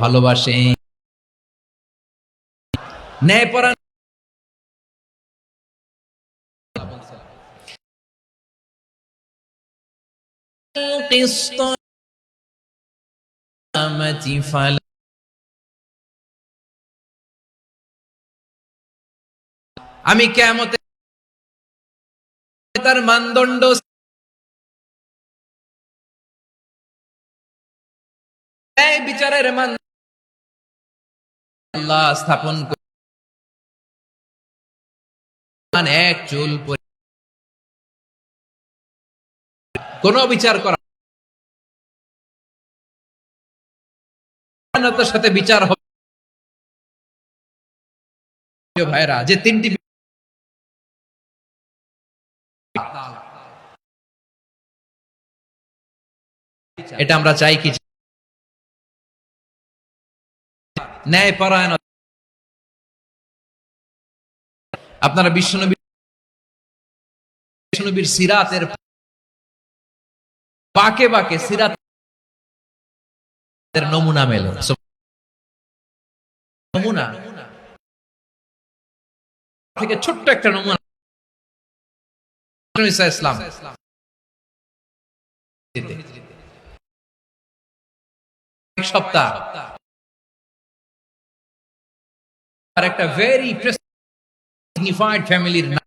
ভালোবাসে ন্যায় পরায়ণ। আমি কিয়ামতে তার মানদণ্ড বিচারের মান আল্লাহ স্থাপন করে এক চুল কোন বিচার করা সাথে বিচার হবে। ভাইরা যে তিনটি এটা আমরা চাই কি ন্যায় পরায়ণ। আপনারা বিশ্বনবীর সিরাতের বাকে বাকে সিরাতের নমুনা মেলে, নমুনা থেকে ছোট্ট একটা নমুনা ইসলাম এক সপ্তাহ আর একটা ভেরি ডিগনিফাইড ফ্যামিলির নাম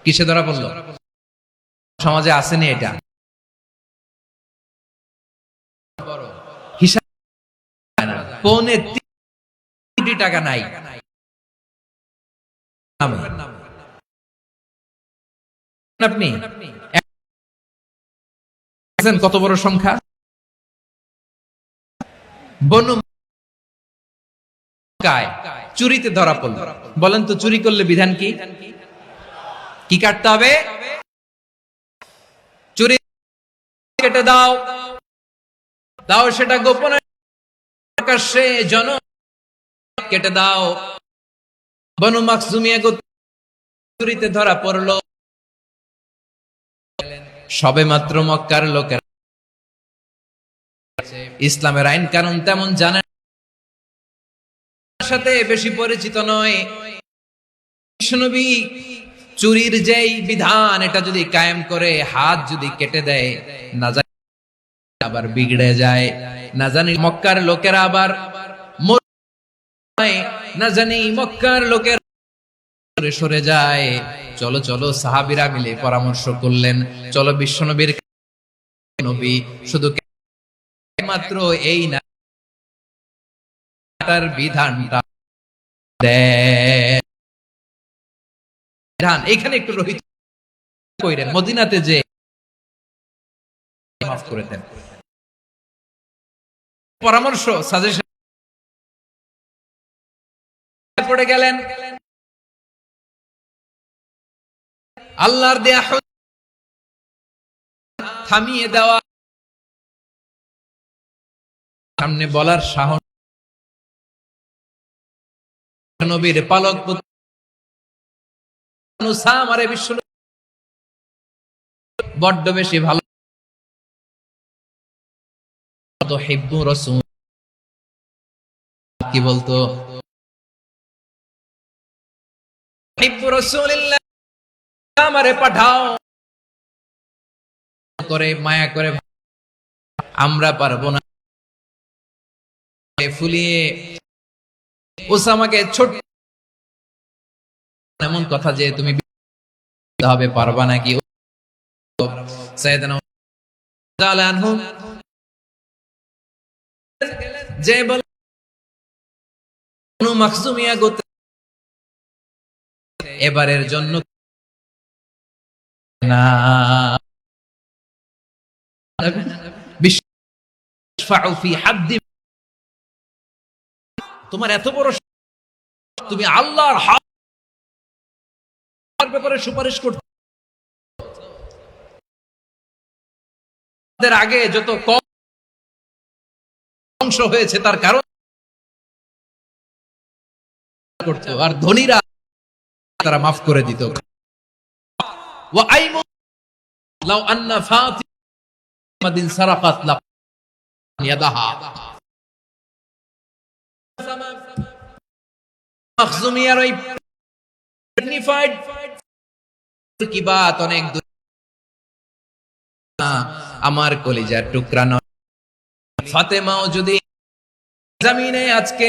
কিসে ধরা পড়লো? সমাজে আসেনি এটা, হিসাব পৌনে 3 কোটি টাকা নাই আপনি কত বড় সংখ্যা। বনু চুরিতে ধরা পড়ল, বলেন তো চুরি করলে বিধান কি? কি কাটতে হবে? চুরি কেটে দাও, দাও সেটা গোপনে প্রকাশ্যে জন কেটে দাও। বনু মাখজুমিয়া চুরিতে ধরা পড়ল, সবে মাত্র মক্কার লোকের ইসলামের আইন কানুন তেমন জানে সাথে বেশি পরিচিত নয়। বিশ্বনবী চুরির যেই বিধান এটা যদি কায়েম করে হাত যদি কেটে দেয় না জানি আবার বিগড়ে যায়, না জানি মক্কার লোকেরা আবার না জানি মক্কার লোকের সরে যায়। চলো চলো সাহাবীরা মিলে পরামর্শ করলেন, চলো বিশ্বনবীর নবী শুধু মাত্র এই না তার বিধানটা দেন, এখানে একটু রহিত কইরেন, মদিনাতে যে মাফ করে দেন। পরামর্শ সাজেশন পড়ে গেলেন। আল্লাহর দেয়া থামিয়ে দেওয়া, সামনে বলার সাহস নবীর পালক পুত্র উসামারে বিশ্ব বড্ড বেশি ভালো হিব্বু রাসূল কি বলতো, হিব্বু রাসূলিল্লাহ আমারে পাঠাও করে মায়া করে, আমরা পারবো না ফুলিয়ে উসামাকে ছোট এমন কথা যে তুমি হবে পারবা নাকি। সাইয়েদনা আনহু যে বল মাখজুমিয়া গোত্র এবারের জন্য না বিশফাউ ফি হাদ্দি, তোমার এত বড় তুমি আল্লাহর হক ব্যাপারে সুপারিশ করতে আগে যত কম অংশ হয়েছে তার কারণ করতো, আর ধনীরা তারা মাফ করে দিত। ওয়া আইমু লাউ আন্না ফাতিমাতিন সারাকাত লা ইয়াদাহা, মাখজুমিয়ার ওই ডিগনিফাইড কি বাত অনেক আমার কলিজার টুকরা নয়। ফাতেমাও যদি জমিনে আজকে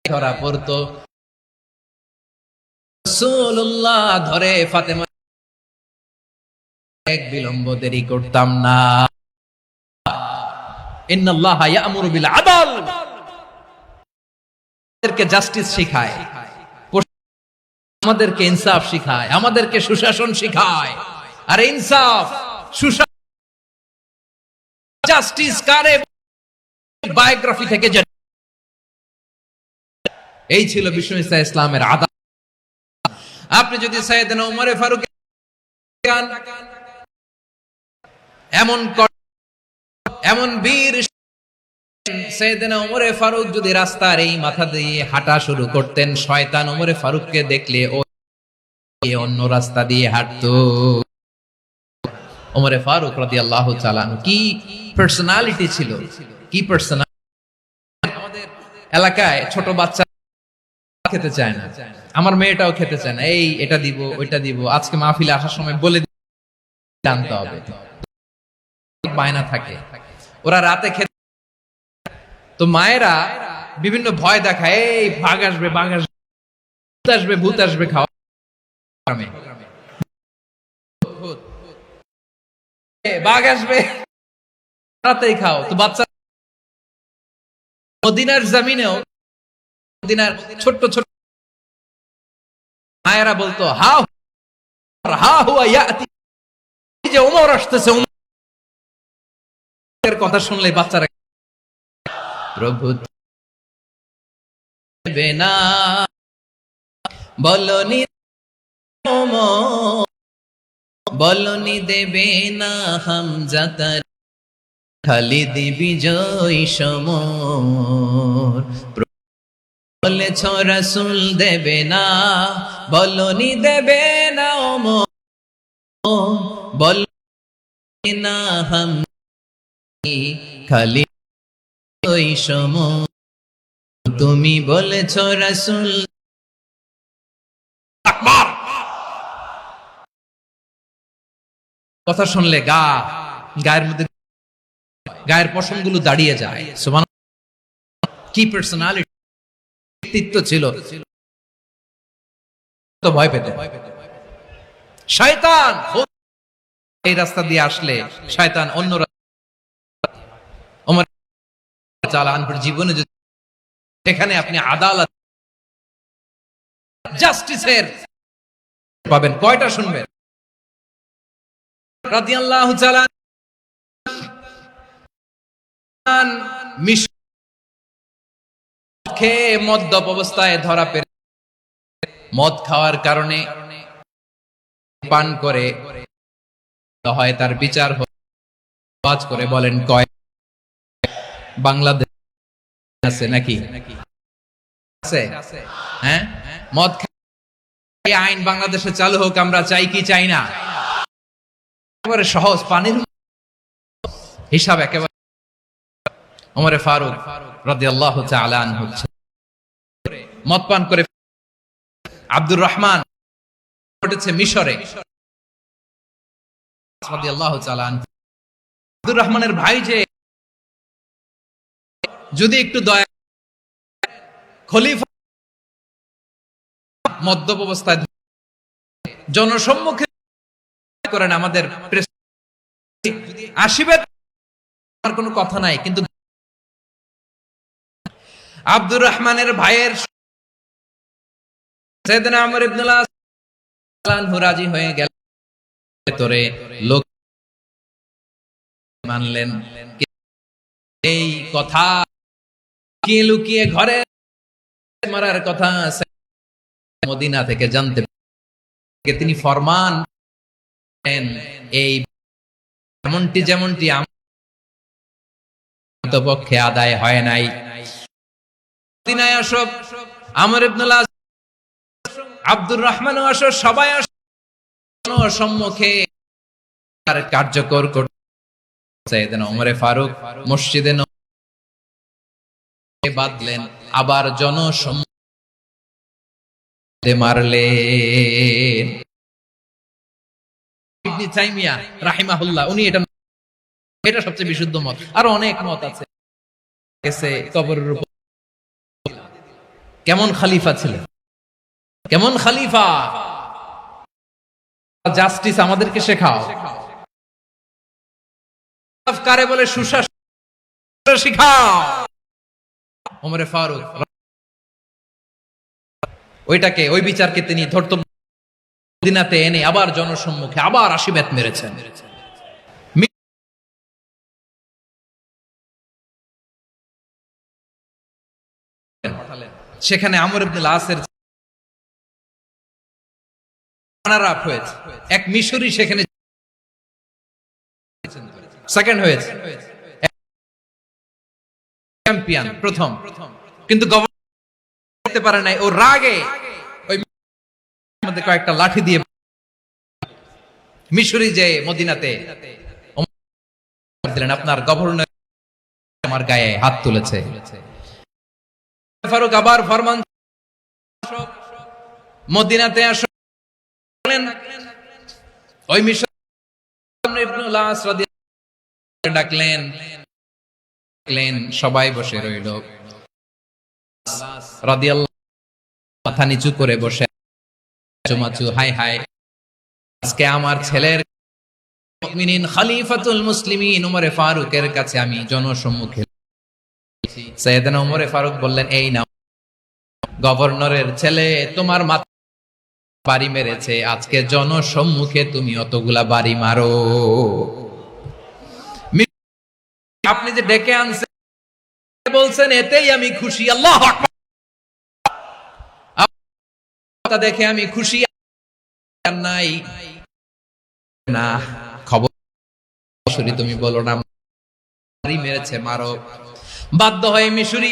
ধরা পড়তো, রাসূলুল্লাহ ধরে ফাতেমা এক বিলম্ব দেরি করতাম না। ইন্নাল্লাহা ইয়া'মুরু বিল আদল, আমাদেরকে জাস্টিস শিখায়, আমাদেরকে ইনসাফ শিখায়, আমাদেরকে সুশাসন শিখায়। আর ইনসাফ সুশাসন জাস্টিস কারে বায়োগ্রাফি থেকে জানি। এই ছিল বিষ্ণু ঈসা ইসলামের আদব। আপনি যদি সাইয়েদনা উমরে ফারুক এমন বীর সাইয়েদনা উমরে ফারুক যদি রাস্তার এই মাথা দিয়ে হাঁটা শুরু করতেন, শয়তান উমরে ফারুককে দেখলে ও অন্য রাস্তা দিয়ে হাঁটতো। উমরে ফারুক রাদিয়াল্লাহু তাআলা কি পার্সোনালিটি ছিল, কি পার্সোনালিটি। আমাদের এলাকায় ছোট বাচ্চা খেতে চায় না, আমার মেয়েটাও খেতে চায় না, এই এটা দিব ওইটা দিব, আজকে মাহফিলে আসার সময় বলে জানতে হবে, বায়না থাকে। ওরা রাতে খেতে, তো মায়েরা বিভিন্ন ভয় দেখায়, এই বাঘ আসবে, বাঘ আসবে, ভূত আসবে, ভূত আসবে, খাওয়া বাঘ আসবে, রাতেই খাও। তো বাচ্চা মদিনার জমিনেও, মদিনার ছোট্ট ছোট্ট মায়েরা বলতো হা হা হুয়া ইয়াতি, যে ওমর আসতেছে, ওমরের কথা শুনলে বাচ্চারা প্রভু দেবে না বলনি, বলনি দেবে না হামজাতার খালিদ বিজয় সমর, বলেছ রাসূল দেবে না, বলনি দেবে না ওমর, বলনি না হাম খালিদ ওই সমর, তুমি বলেছ রাসূল। কথা শুনলে গায়ের মধ্যে গায়ের পশমগুলো দাঁড়িয়ে যায়। সুবহানাল্লাহ, কি পার্সোনালিটি, ব্যক্তিত্ব ছিল। তো ভয় পেতে শয়তান এই রাস্তা দিয়ে আসলে, শয়তান অন্য ওমর চালানপুর জীবনে যদি এখানে আপনি আদালত জাস্টিসের পাবেন, কয়টা শুনবেন? রাদিয়াল্লাহু তাআলা খেয়ে মদ্যপ অবস্থায় ধরা পড়ে, মদ খাওয়ার কারণে পান করে হয় তার বিচার আওয়াজ করে বলেন কয় বাংলাদেশ আছে নাকি আছে? হ্যাঁ, মদ খাওয়া আইন বাংলাদেশে চালু হোক, আমরা চাই কি চাই না? একেবারে সহজ, পানির হিসাব একেবারে। ওমর ফারুক রাদিয়াল্লাহু তাআলা আনহু মদ পান করে আব্দুর রহমান ঘটেছে মিশরে রাদিয়াল্লাহু তাআলা আনহু। আব্দুর রহমানের ভাই যে যদি একটু দয়া, খলিফা মদ্যপ অবস্থায় জনসম্মুখে করেন, আমাদের আসিবে আর কোনো কথা নাই, কিন্তু আব্দুর রহমানের ভাইয়ের সাইয়েদনা আমর ইবনে আস আনহু রাজি হয়ে গেল, ভেতরে লোক মানলেন। এই কথা লুকিয়ে লুকিয়ে ঘরে মারার কথা মদিনা থেকে জানতে তিনি ফরমান এই যেমনটি পক্ষে আদায় হয় নাই। মদিনায় আসো, আমর ইবনে আস, আব্দুর রহমান আসো, সবাই আসো, সম্মুখে কার্যকর করতে সাইয়েদনা ওমর ফারুক মসজিদে বাঁধলেন, আবার জনসম্মুখে মারলেন। ইবনে তাইমিয়া রাহিমাহুল্লাহ উনি এটা সবচেয়ে বিশুদ্ধ মত, আর অনেক মত আছে। কবরের উপর কেমন খলিফা ছিলেন, কেমন খলিফা, জাস্টিস আমাদেরকে শেখাও। কারে বলে সুশাসন শিখাও। ওমর ফারুক ওই বিচারকে তিনি ধরত মদিনাতে এনে আবার জনসম্মুখে আবার 80 বেত মেরেছেন। সেখানে আমর ইবনে আসের রানার আপ হয়েছে, এক মিশরি সেখানে সেকেন্ড হয়েছে, চ্যাম্পিয়ন প্রথম, কিন্তু গভর্নর করতে পারে নাই। ও রাগে ওই মধ্যে কয়েকটা লাঠি দিয়ে মিশরি যে মদিনাতে দিলেন, আপনার গভর্নর আমার গায়ে হাত তুলেছে। ফারুক আবার ফরমান, মদিনাতে আসো। ওই মিশর ইবনে আস রাদিয়াল্লাহু ডাকলেন, সবাই বসে রইল। রাদিয়াল্লাহু মাথা নিচু করে বসে চুমাচু, হাই হাই, আজকে আমার ছেলের মুমিনিন খলিফাতুল মুসলিমিন ওমর ফারুকের কাছে আমি জনসম্মুখে। সাইয়েদনা ওমর ফারুক বললেন, এই নাও, গভর্নরের ছেলে তোমার মাথা বাড়ি মেরেছে, আজকে জনসম্মুখে তুমি অতগুলা বাড়ি মারো। আপনি যে ডেকে আনছেন বলছেন এতেই আমি খুশি, আল্লাহু আকবার, দেখে আমি খুশি নাই না। খবর তুমি বলো না বাড়ি মেরেছে, মারো। বাধ্য হয়ে মিশরি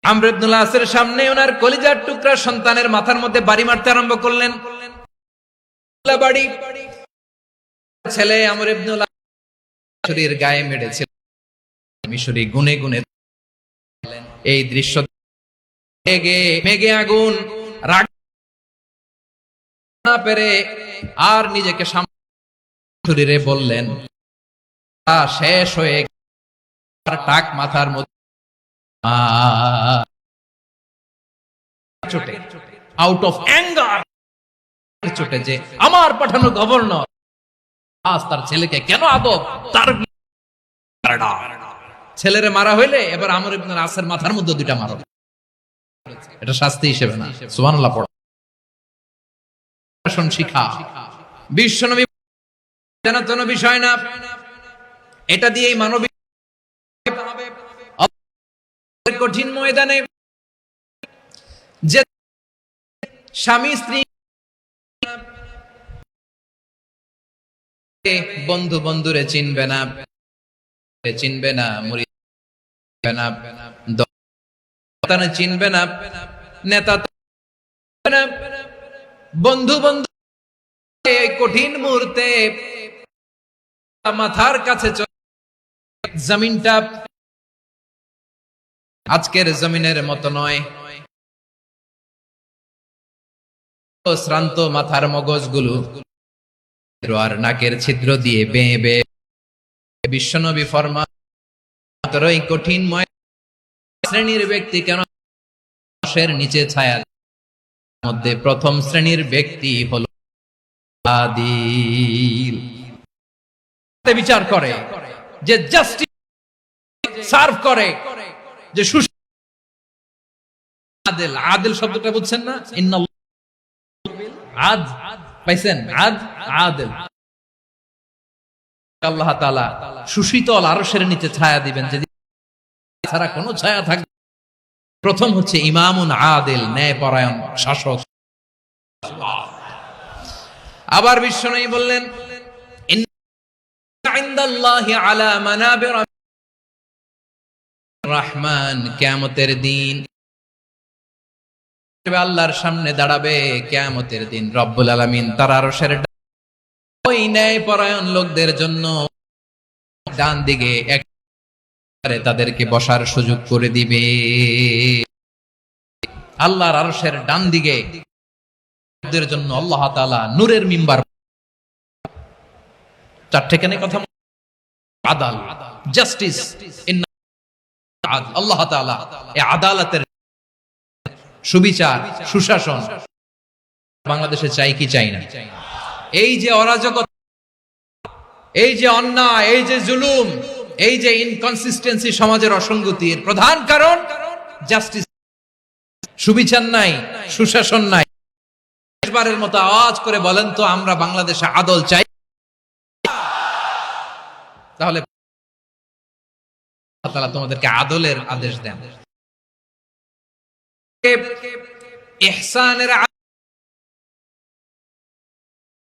আমর ইবনে আসের সামনে ওনার কলিজার টুকরা সন্তানের মাথার মধ্যে বাড়ি মারতে আরম্ভ করলেন। বাড়ি ছেলে আমর ইবনে মিশরির গায়ে মেরেছে। মিশরি গুনে গুনে এই দৃশ্য মেঘে আগুন, রাগ না পেরে আর নিজেকে শরীরে বললেন, শেষ হয়ে টাক মাথার মধ্যে চোটে, আউট অফ অ্যাঙ্গার চোটে, যে আমার পাঠানো গভর্নর আজ তার ছেলেকে কেন আদব, তার ছেলেরে মারা হইলে এবার আমর ইবনে আসের মাথার মধ্যে দুইটা মারো, এটা শাস্তি হিসেবে না। সুবহানাল্লাহ পড়া শিখা বিশ্বনবী জানার জন্য বিষয় না, এটা দিয়েই মানবিক কঠিন ময়দানে যে স্বামী স্ত্রী বন্ধু বন্ধুরে চিনবে না, চিনবে না, মরিবে না, চিনবে না, নেতা না, বন্ধু বন্ধু কঠিন মুহূর্তে মাথার কাছে জমিনটা আজকের জমিনের মতো নয়। শ্রান্ত মাথার মগজগুলো আর নাকের ছিদ্র দিয়ে বেয়ে বেয়ে বিশ্বনবী ফরমান এই কঠিন শ্রেণীর ব্যক্তি কেন নিচে ছায়া মধ্যে প্রথম শ্রেণীর ব্যক্তি হলো আদিল, বিচার করে, যে জাস্টিস সার্ভ করে, যে আদিল। আদিল শব্দটা বুঝছেন না? আদ পাইছেন? আদ আদিল। আল্লাহ তাআলা সুশীতল আরশের নিচে ছায়া দিবেন, যদি ছাড়া কোনো ছায়া থাকবে। প্রথম হচ্ছে ইমামুন আদিল, ন্যায়পরায়ণ শাসক। আবার বিশ্বনবী বললেন ইনদাল্লাহি আলা মানাবির রহমান, কিয়ামতের দিন আল্লাহর সামনে দাঁড়াবে। কিয়ামতের দিন রব্বুল আলামিন তার আরশের ওই ন্যায়পরায়ণ লোকদের জন্য ডান দিকে তাদেরকে বসার সুযোগ করে দিবে। আল্লাহর আরশের ডান দিকে জন্য আল্লাহ তাআলা নূরের মিম্বার। চারটে কেন কথা? আদাল, জাস্টিস, আল্লাহ তাআলা এই আদালতের সুবিচার, সুশাসন বাংলাদেশে চাই কি চাই না? এই যে অরাজকতা, এই যে অন্যায়, এই যে জুলুম, এই যে ইনকনসিস্টেন্সি, সমাজের অসঙ্গতির প্রধান কারণ জাস্টিস, সুবিচার নাই, সুশাসন নাই। শেষবারের মতো আওয়াজ করে বলেন তো, আমরা বাংলাদেশে আদল চাই? তাহলে আল্লাহ তাআলা তোমাদেরকে আদলের আদেশ দেন। ইহসানের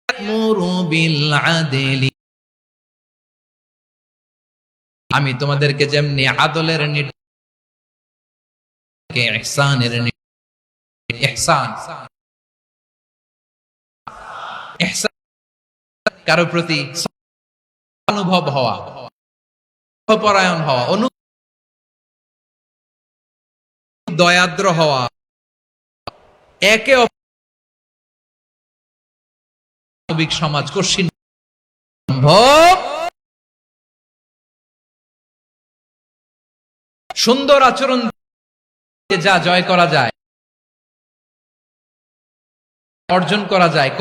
আমরু বিল আদলি, আমি তোমাদেরকে যেমনি আদলের নির্দেশ, ইহসানের ইহসান, ইহসান কারো প্রতি অনুভব হওয়া, পরায়ণ হওয়া, দয়াদ্র হওয়া, একে অপর সমাজ কঠিন সুন্দর আচরণ যা জয় করা যায়, অর্জন করা যায়,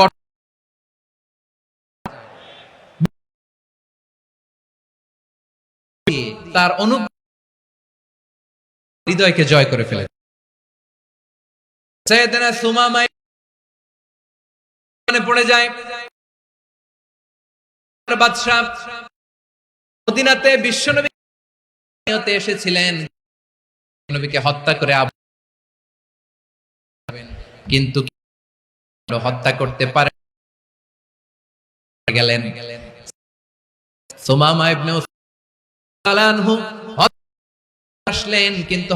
তার হৃদয়কে জয় করে ফেলে। সাইয়েদনা সুমামা পড়ে যায়, বাদশা মদিনাতে বিশ্বনবী এসেছিলেন, নবীকে হত্যা করে, কিন্তু হত্যা করতে পারে গেলেন। সুমামা ইবনে আনহু আসলেন, কিন্তু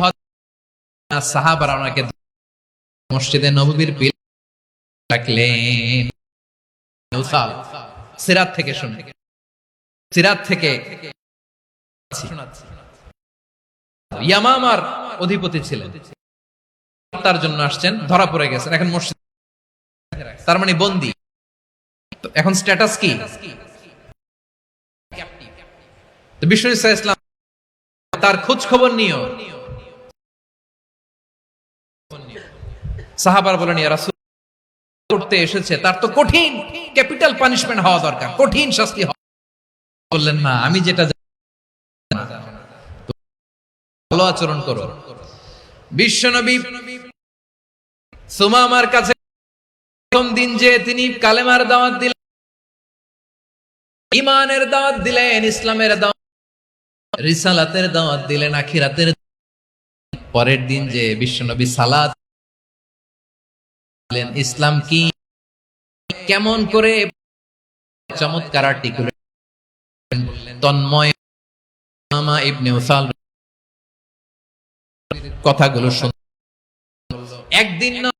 সাহাবারা ওনাকে মসজিদে নববীর পিল রাখলেন। সিরাত থেকে শুনে, সিরাত থেকে ইয়ামামার অধিপতি ছিলেন, তার জন্য আসছেন, ধরা পড়ে গেছেন, এখন মসজিদ, তার মানে বন্দী। এখন স্ট্যাটাস কি? বিশ্বনবী সাল্লাল্লাহু আলাইহি ওয়াসাল্লাম তার খোঁজ খবর নিও। সাহাবারা বলেন, ইয়া রাসূল, করতে এসেছে, তার তো কঠিন ক্যাপিটাল পানিশমেন্ট হওয়া দরকার, কঠিন শাস্তি হওয়া। বললেন না, আমি যেটা ভালো আচরণ করো। বিশ্বনবী সুমামার কাছে প্রথম দিন যে তিনি কালেমার দাওয়াত দিলেন, ঈমানের দাওয়াত দিলেন, ইসলামের দাওয়াত, রিসালাতের দাওয়াত দিলেন, আখিরাতের পরের দিন যে বিশ্বনবী সালাত দিলেন, ইসলাম কি কেমন করে চমৎকার আর্টিকুলেট তন্ময় উমামা ইবনে উসাল কথাগুলো শুন। একদিন না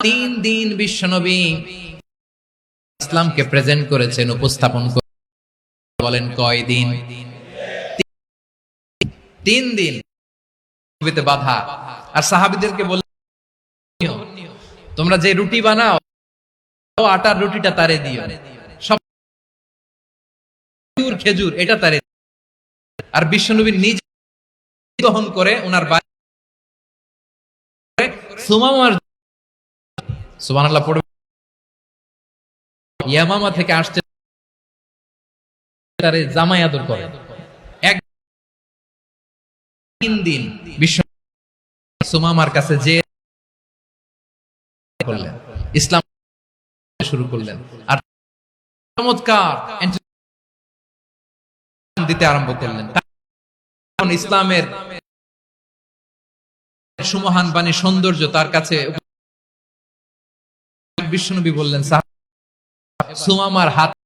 3 দিন বিশ্বনবী ইসলামকে প্রেজেন্ট করেছেন, উপস্থাপন করেছেন। বলেন কয় দিন? 3 দিন নবীতে বাধা। আর সাহাবীদেরকে বললেন, তোমরা যে রুটি বানাও আটার রুটিটা তারে দিও, সব খেজুর এটা তারে। আর বিশ্বনবী নিজে দহন করে ওনার বাড়ি সুমামার, সুবহানাল্লাহ পড়বে, ইয়ামামা থেকে আসছে তারে জামাই আদর করে। 3 দিন বিশ্ব সুমামার কাছে যে করলেন, ইসলাম শুরু করলেন, আর চমৎকার দিতে আরম্ভ করলেন। তখন ইসলামের সুমহান বাণী সৌন্দর্য তার কাছে। বিশ্বনবী বললেন, সুমামার হাত